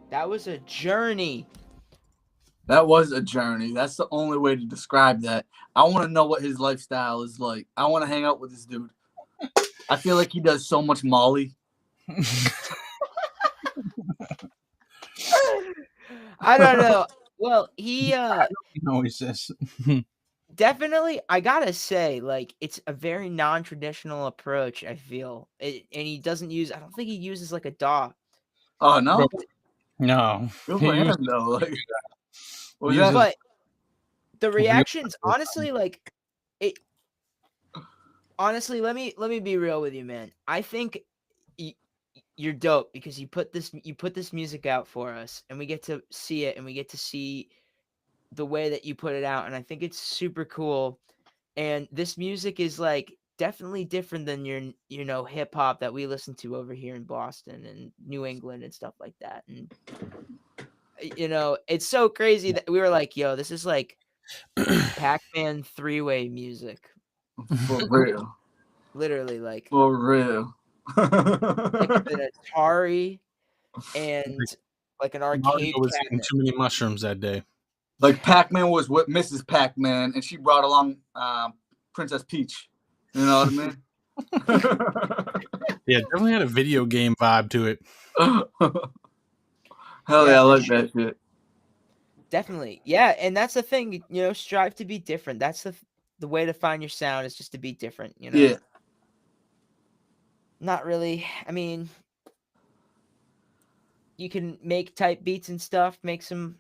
That was a journey. That was a journey. That's the only way to describe that. I want to know what his lifestyle is like. I want to hang out with this dude. I feel like he does so much Molly. I don't know. Well, he he says. definitely, I gotta say, like, it's a very non-traditional approach, I feel. And he doesn't use, I don't think he uses like a DAW. Oh no, No. good for him though. Like, what was Uses- that? But the Real- reactions, honestly, like, it. Honestly, let me be real with you, man. I think you're dope because you put this music out for us, and we get to see it, and we get to see the way that you put it out, and I think it's super cool. And this music is like definitely different than your hip hop that we listen to over here in Boston and New England and stuff like that. And it's so crazy that we were like, yo, this is like Pac-Man three-way music. For real. Literally, like For real. like an Atari and like an Mario arcade was eating cabinet. too many mushrooms that day. Like Pac-Man was with Mrs. Pac-Man, and she brought along Princess Peach. You know what I mean? Yeah, definitely had a video game vibe to it. Hell yeah, I like that shit. Definitely. Yeah, and that's the thing, strive to be different. That's the way to find your sound is just to be different, Yeah. Not really. I mean, you can make type beats and stuff, make some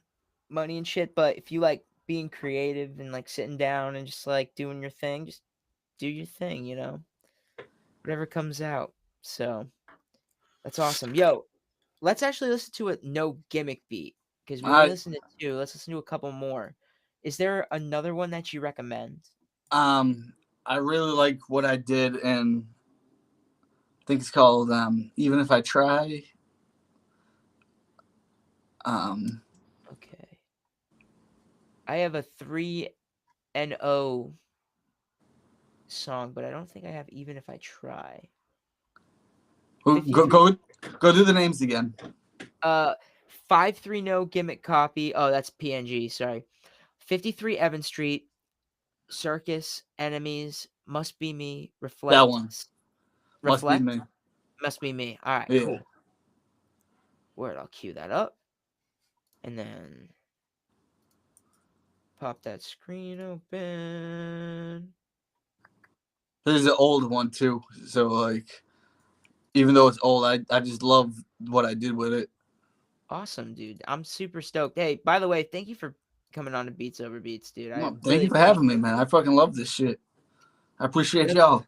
money and shit, but if you like being creative and like sitting down and just like doing your thing, just do your thing, whatever comes out. So that's awesome. Yo, let's actually listen to a No Gimic beat because we only listened to two. Let's listen to a couple more. Is there another one that you recommend? I really like what I did, and I think it's called Even If I Try. Okay. I have a 3-0 song, but I don't think I have Even If I Try. Go do the names again. 53 No Gimmick copy. Oh, that's PNG. Sorry. 53 Evan Street. Circus. Enemies. Must Be Me. Reflect. That one. Reflect. Must Be Me. Must Be Me. All right. Yeah. Cool. Word. I'll cue that up. And then pop that screen open. This is an old one too. So like, even though it's old, I just love what I did with it. Awesome, dude. I'm super stoked. Hey, by the way, thank you for coming on to Beats Over Beats, dude. Thank you for having me, man. I fucking love this shit. I appreciate y'all.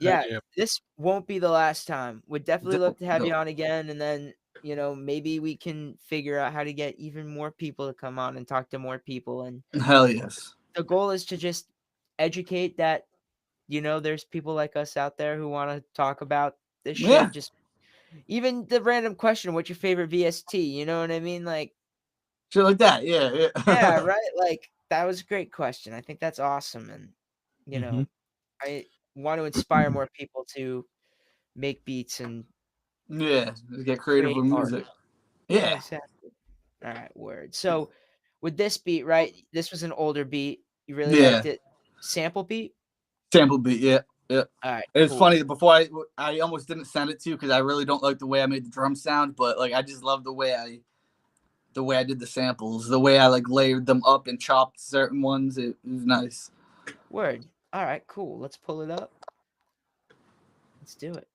Yeah, Yeah. this won't be the last time. Would definitely love to have you No. on again, and then maybe we can figure out how to get even more people to come on and talk to more people. And Hell yes. the goal is to just educate that there's people like us out there who want to talk about this shit. Yeah. Just even the random question, what's your favorite VST? You know what I mean? Like Shit like that. Yeah. yeah, right. Like that was a great question. I think that's awesome, and I want to inspire more people to make beats and Yeah. Just get creative with create art. music. Yeah. Exactly. All right, word. So with this beat, right? This was an older beat. You really Yeah. liked it. Sample beat. Sample beat. Yeah. Yeah. All right. It's cool. funny. Before I almost didn't send it to you because I really don't like the way I made the drum sound, but like I just love the way I did the samples, the way I like layered them up and chopped certain ones. It was nice. Word. All right. Cool. Let's pull it up. Let's do it.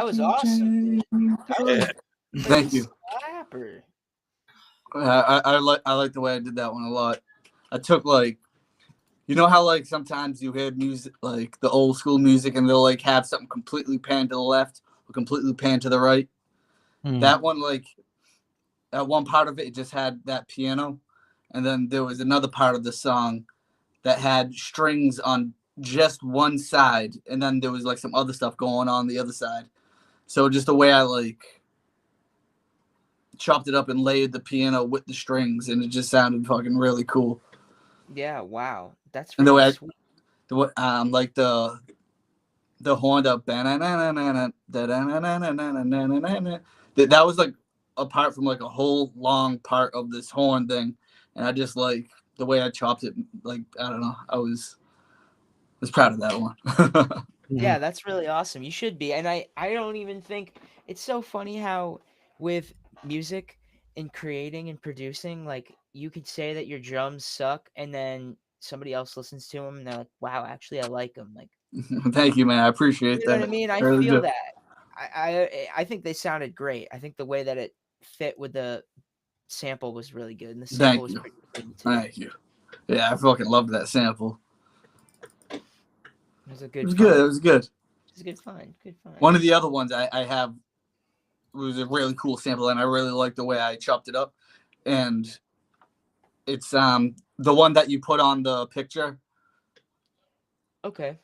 That was awesome, dude. That was Yeah. Thank freaking you. slapper. I like the way I did that one a lot. I took like, you know how like sometimes you hear music like the old school music and they'll like have something completely panned to the left or completely panned to the right. That one, like at one part of it, it just had that piano, and then there was another part of the song that had strings on just one side, and then there was like some other stuff going on the other side. So just the way I like chopped it up and layered the piano with the strings, and it just sounded fucking really cool. Yeah, wow. That's And the way freaking I, sweet. like the horn up, that was like apart from like a whole long part of this horn thing, and I just like the way I chopped it. Like I don't know, I was proud of that one. Yeah, that's really awesome. You should be. And I don't even think it's so funny how with music and creating and producing, like you could say that your drums suck and then somebody else listens to them and they're like, "Wow, actually I like them." Like, Thank you, man. I appreciate you know what I that. mean? I I really feel do. that. I think they sounded great. I think the way that it fit with the sample was really good and the sample Thank was you. pretty clean too. Thank you. Yeah, I fucking loved that sample. It was a It good was good. It find. was good. It was a good find. Good find. One of the other ones I have was a really cool sample, and I really like the way I chopped it up. And it's the one that you put on the picture. Okay.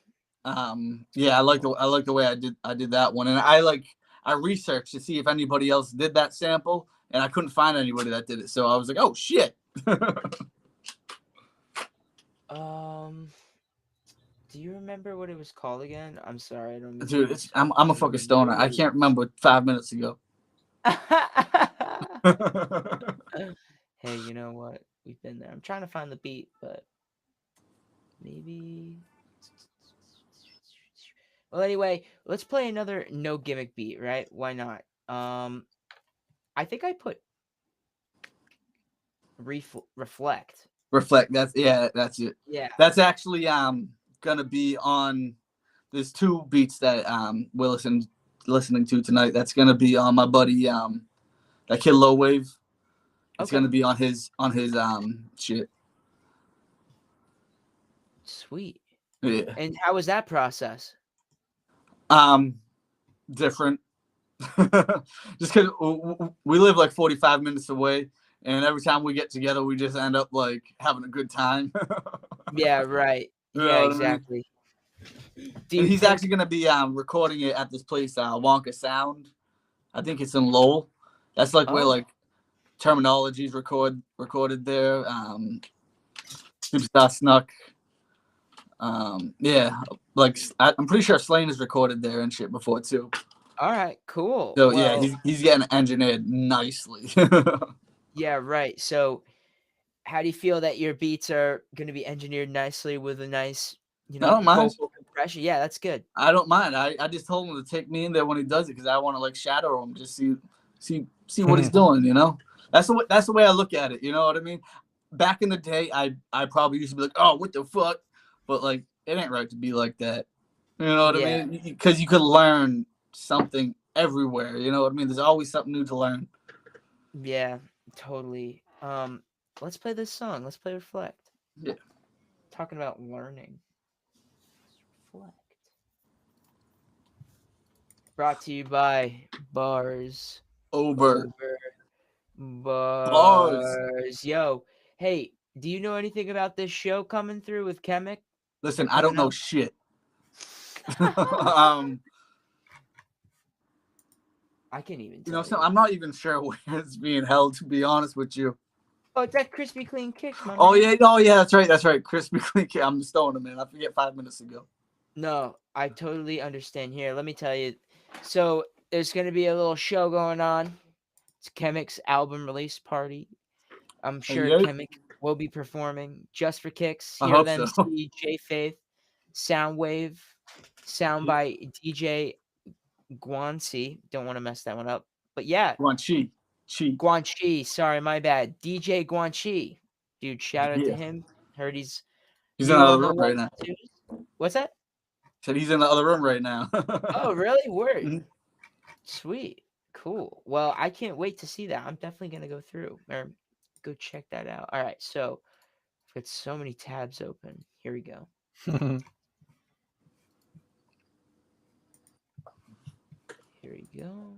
Yeah, I like the way I did that one, and I researched to see if anybody else did that sample, and I couldn't find anybody that did it. So I was like, oh shit. Do you remember what it was called again? I'm sorry, I don't mean to Dude, insult I'm a you. fucking stoner. I can't remember 5 minutes ago. Hey, you know what? We've been there. I'm trying to find the beat, but maybe. Well, anyway, let's play another no gimmick beat, right? Why not? I think I put reflect. Reflect. That's it. Yeah. That's actually gonna be on. There's two beats that we're listening to tonight. That's gonna be on my buddy that kid Low Wave. It's Okay. gonna be on his shit. Sweet. Yeah. And how was that process? Different. Just because we live like 45 minutes away, and every time we get together, we just end up like having a good time. Yeah, right. You know Yeah, what I mean? exactly. Do And you he's think actually gonna be recording it at this place, Wonka Sound. I think it's in Lowell. That's like where Oh, like terminologies recorded there. Superstar Snuck. Yeah, like I'm pretty sure Slane is recorded there and shit before too. all right, cool. So yeah, Well, he's getting engineered nicely. yeah, right. So, how do you feel that your beats are going to be engineered nicely with a nice, I don't mind. vocal compression? Yeah, that's good. I don't mind. I just told him to take me in there when he does it because I want to like shadow him, just see what he's doing. You know, that's the way I look at it. You know what I mean? Back in the day, I probably used to be like, oh, what the fuck, but like it ain't right to be like that. You know what I Yeah, mean? Because you could learn something everywhere. You know what I mean? There's always something new to learn. yeah, totally. Let's play this song. Let's play Reflect. Yeah. Talking about learning. Reflect. Brought to you by Bars Over bars. Bars. Yo, hey, do you know anything about this show coming through with Chemic? Listen, I don't Coming know up? shit. I can't even You tell know, so you. I'm not even sure where it's being held. To be honest with you. Oh, it's at Crispy Clean Kicks, my Oh man. yeah, that's right. Crispy Clean. I'm stoning, man. I forget 5 minutes ago. No, I totally understand. Here, let me tell you. So there's gonna be a little show going on. It's Chemic's album release party. I'm sure Yeah, Chemic will be performing just for kicks. I Hero hope the so. MC, J Faith, Soundwave, sound by DJ Guanxi. Don't want to mess that one up. But yeah, Guanchi, Chi. Guanxi. Sorry, my bad. DJ Guanxi. Dude, shout out to Yeah, him. Heard he's he's in new the other on the room one right now. twos. What's that? Said he's in the other room right now. Oh, really? Word. Mhm. Sweet. Cool. Well, I can't wait to see that. I'm definitely gonna go through or go check that out. All right, so I've got so many tabs open. Here we go. Here we go.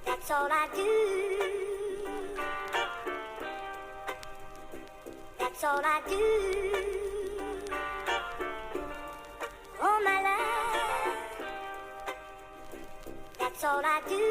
That's all I do. That's all I do. All my life. That's all I do.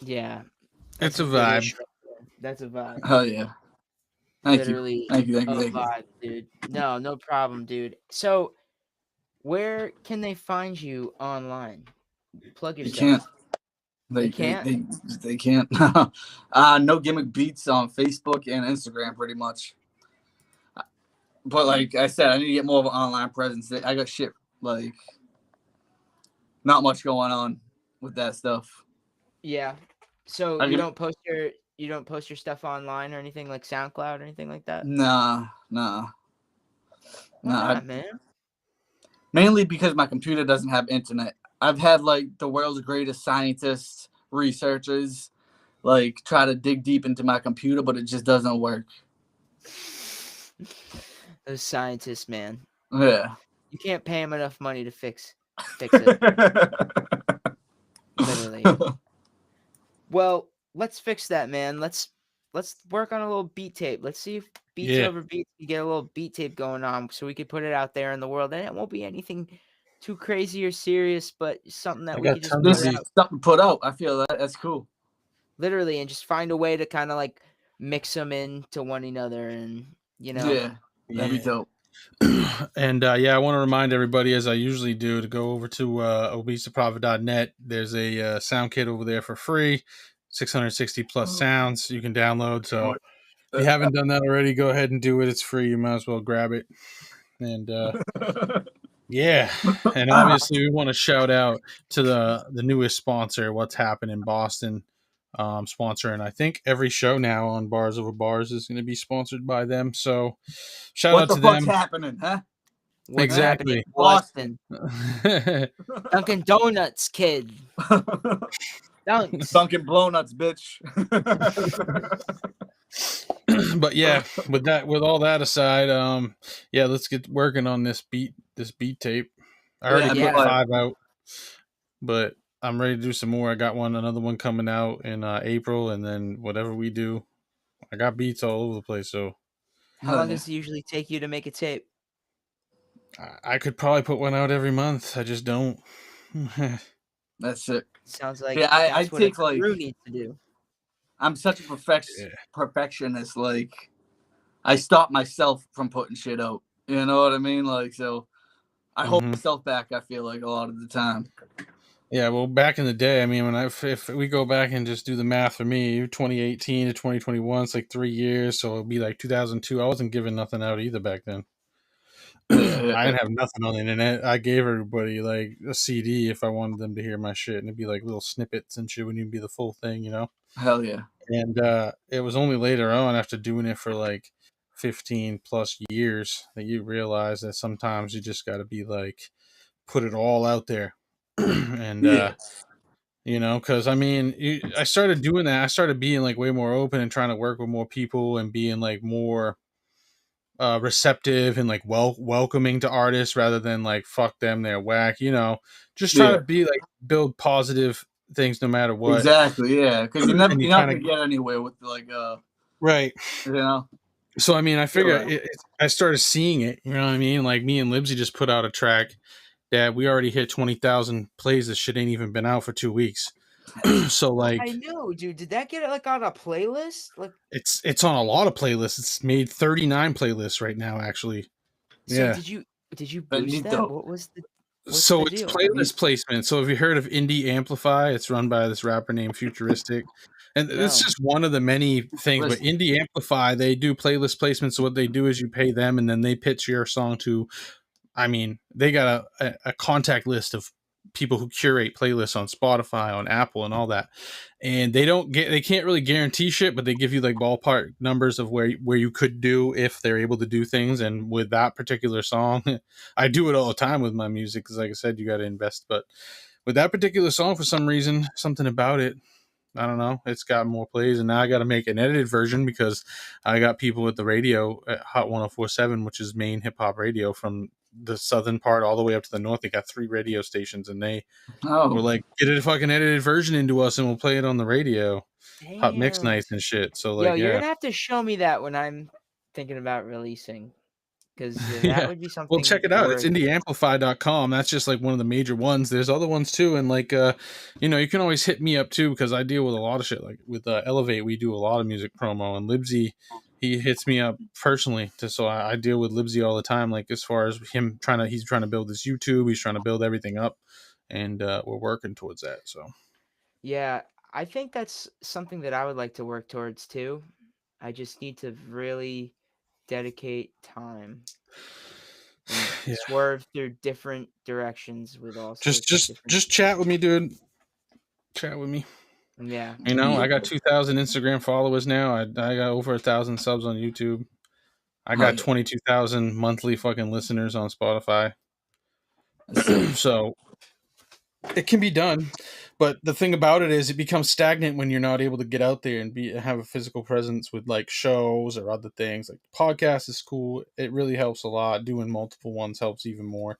Yeah, It's that's a a good vibe. intro. That's a vibe. Hell yeah. Thank you. Literally Thank you. Thank you. a Thank you. vibe, dude. No, no problem, dude. So, where can they find you online? Plug They yourself. can't. They They they can't? they they can't. No Gimmick Beats on Facebook and Instagram, pretty much. But like I said, I need to get more of an online presence. I got shit like not much going on with that stuff. Yeah. So I could, you don't post your stuff online or anything like SoundCloud or anything like that? nah, nah, Why nah. not, man? Mainly because my computer doesn't have internet. I've had like the world's greatest scientists, researchers, like try to dig deep into my computer, but it just doesn't work. Those scientists, man. Yeah. You can't pay them enough money to fix it. Literally. Well, let's fix that, man. Let's work on a little beat tape. Let's see if Beats Yeah. Over Beats can get a little beat tape going on so we could put it out there in the world. And it won't be anything too crazy or serious, but something that I we got could just tons put of This is out beats. something to put out. I feel that's cool. literally and just find a way to kind of like mix them into one another and Yeah, that'd be Yeah. dope. And yeah, I want to remind everybody, as I usually do, to go over to obesitoprofit.net. There's a sound kit over there for free, 660 plus sounds you can download. So if you haven't done that already, go ahead and do it. It's free. You might as well grab it. And yeah, and obviously we want to shout out to the newest sponsor, What's Happened in Boston, sponsoring. I think every show now on Bars Over Bars is going to be sponsored by them. So shout What out the to fuck's them. happening, huh? What's happening in Exactly. Boston? Boston. Dunkin' Donuts, kid. Dunks. Dunkin' Blownuts, bitch. But yeah, with all that aside, yeah, let's get working on this beat tape. I already Yeah, put Yeah. 5 out, but I'm ready to do some more. I got another one coming out in April, and then whatever we do, I got beats all over the place. So How Hell long yeah. does it usually take you to make a tape? I could probably put one out every month. I just don't. That's sick. Sounds like Yeah, I that's what a take like crew needs to do. I'm such a Yeah. perfectionist. Like I stop myself from putting shit out. You know what I mean? Like so, I hold Mhm. myself back. I feel like a lot of the time. Yeah, well, back in the day, I mean, if we go back and just do the math for me, 2018 to 2021, it's like 3 years, so it'll be like 2002. I wasn't giving nothing out either back then. Yeah, I didn't have nothing on the internet. I gave everybody like a CD if I wanted them to hear my shit, and it'd be like little snippets and shit. Wouldn't even be the full thing, you know. hell yeah. And it was only later on, after doing it for like 15 plus years, that you realize that sometimes you just got to be like, put it all out there, and Yeah. you know, because I mean, I started doing that. I started being like way more open and trying to work with more people and being like more receptive and like welcoming to artists rather than like fuck them, they're whack. You know, just trying Yeah. to be like build positive things no matter what. Exactly. Yeah. Because And you you're not kind gonna of get anywhere with like right. you know. So I mean, I figure Right. I started seeing it. You know what I mean? Like me and Libsy just put out a track that we already hit 20,000 plays. This shit ain't even been out for 2 weeks. So I like know, dude. Did that get like on a playlist? Like, it's on a lot of playlists. It's made 39 playlists right now, actually. so Yeah. did you boost that? Benito. What's So the it's deal? playlist placement. So have you heard of Indie Amplify? It's run by this rapper named Futuristic. And it's No. just one of the many things, but Indie Amplify, they do playlist placement. So what they do is you pay them and then they pitch your song to, I mean, they got a contact list of people who curate playlists on Spotify, on Apple, and all that. And they can't really guarantee shit, but they give you like ballpark numbers of where you could do if they're able to do things. And with that particular song, I do it all the time with my music because, like I said, you got to invest. But with that particular song, for some reason, something about it, I don't know. It's got more plays, and now I got to make an edited version because I got people at the radio at Hot 104.7, which is main hip hop radio from the southern part all the way up to the north. They got 3 radio stations, and they were Oh. like, "Get a fucking edited version into us, and we'll play it on the radio, hot mix Damn. nights and shit." So Yo, like, you're yeah, gonna have to show me that when I'm thinking about releasing, because that yeah. would be Well, check something it out. It's worth. indieamplify.com. That's just like one of the major ones. There's other ones too. And like, you know, you can always hit me up too because I deal with a lot of shit. Like with Elevate, we do a lot of music promo, and Libsy, he hits me up personally so I deal with Libsy all the time. Like as far as he's trying to build his YouTube, he's trying to build everything up, and we're working towards that. So Yeah, I think that's something that I would like to work towards too. I just need to really dedicate time and yeah, swerve through different directions with all just sorts of just different. just chat with me, dude. Chat with me. Yeah, You know, Yeah. I got 2,000 Instagram followers now. I got over 1,000 subs on YouTube. I Oh got yeah. 22,000 monthly fucking listeners on Spotify. That's sick. So it can be done, but the thing about it is it becomes stagnant when you're not able to get out there and have a physical presence with like shows or other things. Like podcast is cool. It really helps a lot. Doing multiple ones helps even more.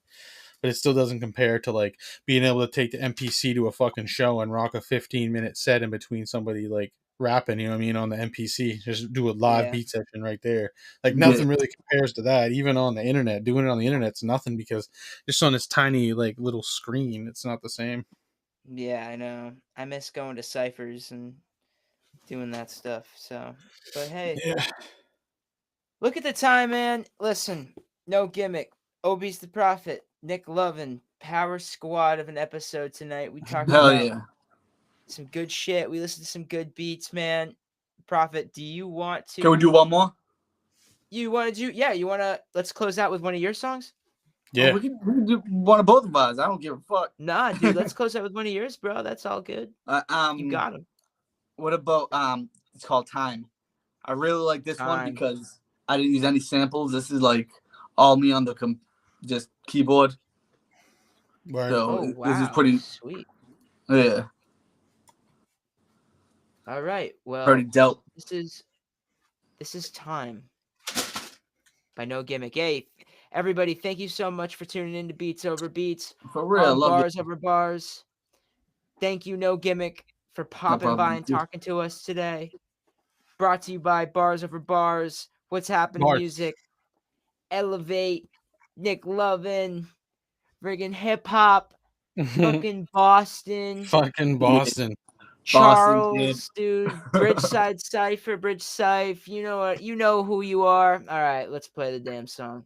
But it still doesn't compare to like being able to take the MPC to a fucking show and rock a 15-minute set in between somebody like rapping, you know what I mean, on the MPC. Just do a live yeah, beat section right there. Like Yeah. nothing really compares to that. Even on the internet, doing it on the internet's nothing because just on this tiny like little screen, it's not the same. yeah. I know. I miss going to ciphers and doing that stuff. So, but hey, Yeah. look at the time, man. Listen, No Gimmick, Obie's the Prophet, Nick Lovin, Power Squad of an episode tonight. We talked Hell about yeah. some good shit. We listened to some good beats, man. Prophet, do you want to? Can we do one more? You want to do? Yeah, you want to? Let's close out with one of your songs. Oh, Yeah. we can do one of both of us. I don't give a fuck. Nah, dude, let's close out with one of yours, bro. That's all good. You got him. What about It's called Time. I really like this one Time. because I didn't use any samples. This is like all me on the just keyboard. Word. So Oh this is wow, pretty. sweet. Yeah, All right, well, pretty dope. this is Time by No Gimmick. Hey, everybody, thank you so much for tuning in to Beats Over Beats For real, I on love Bars it. Over Bars. Thank you, No Gimmick, for No popping by problem. and talking to us today. Brought to you by Bars Over Bars. What's happening? Bars. Music. Elevate. Nick Lovin. Friggin' hip hop. Fucking Boston. Fucking Boston. Boston, kid. Charles, dude. Bridgeside Cypher, Bridge Cypher. You know what? You know who you are. All right, let's play the damn song.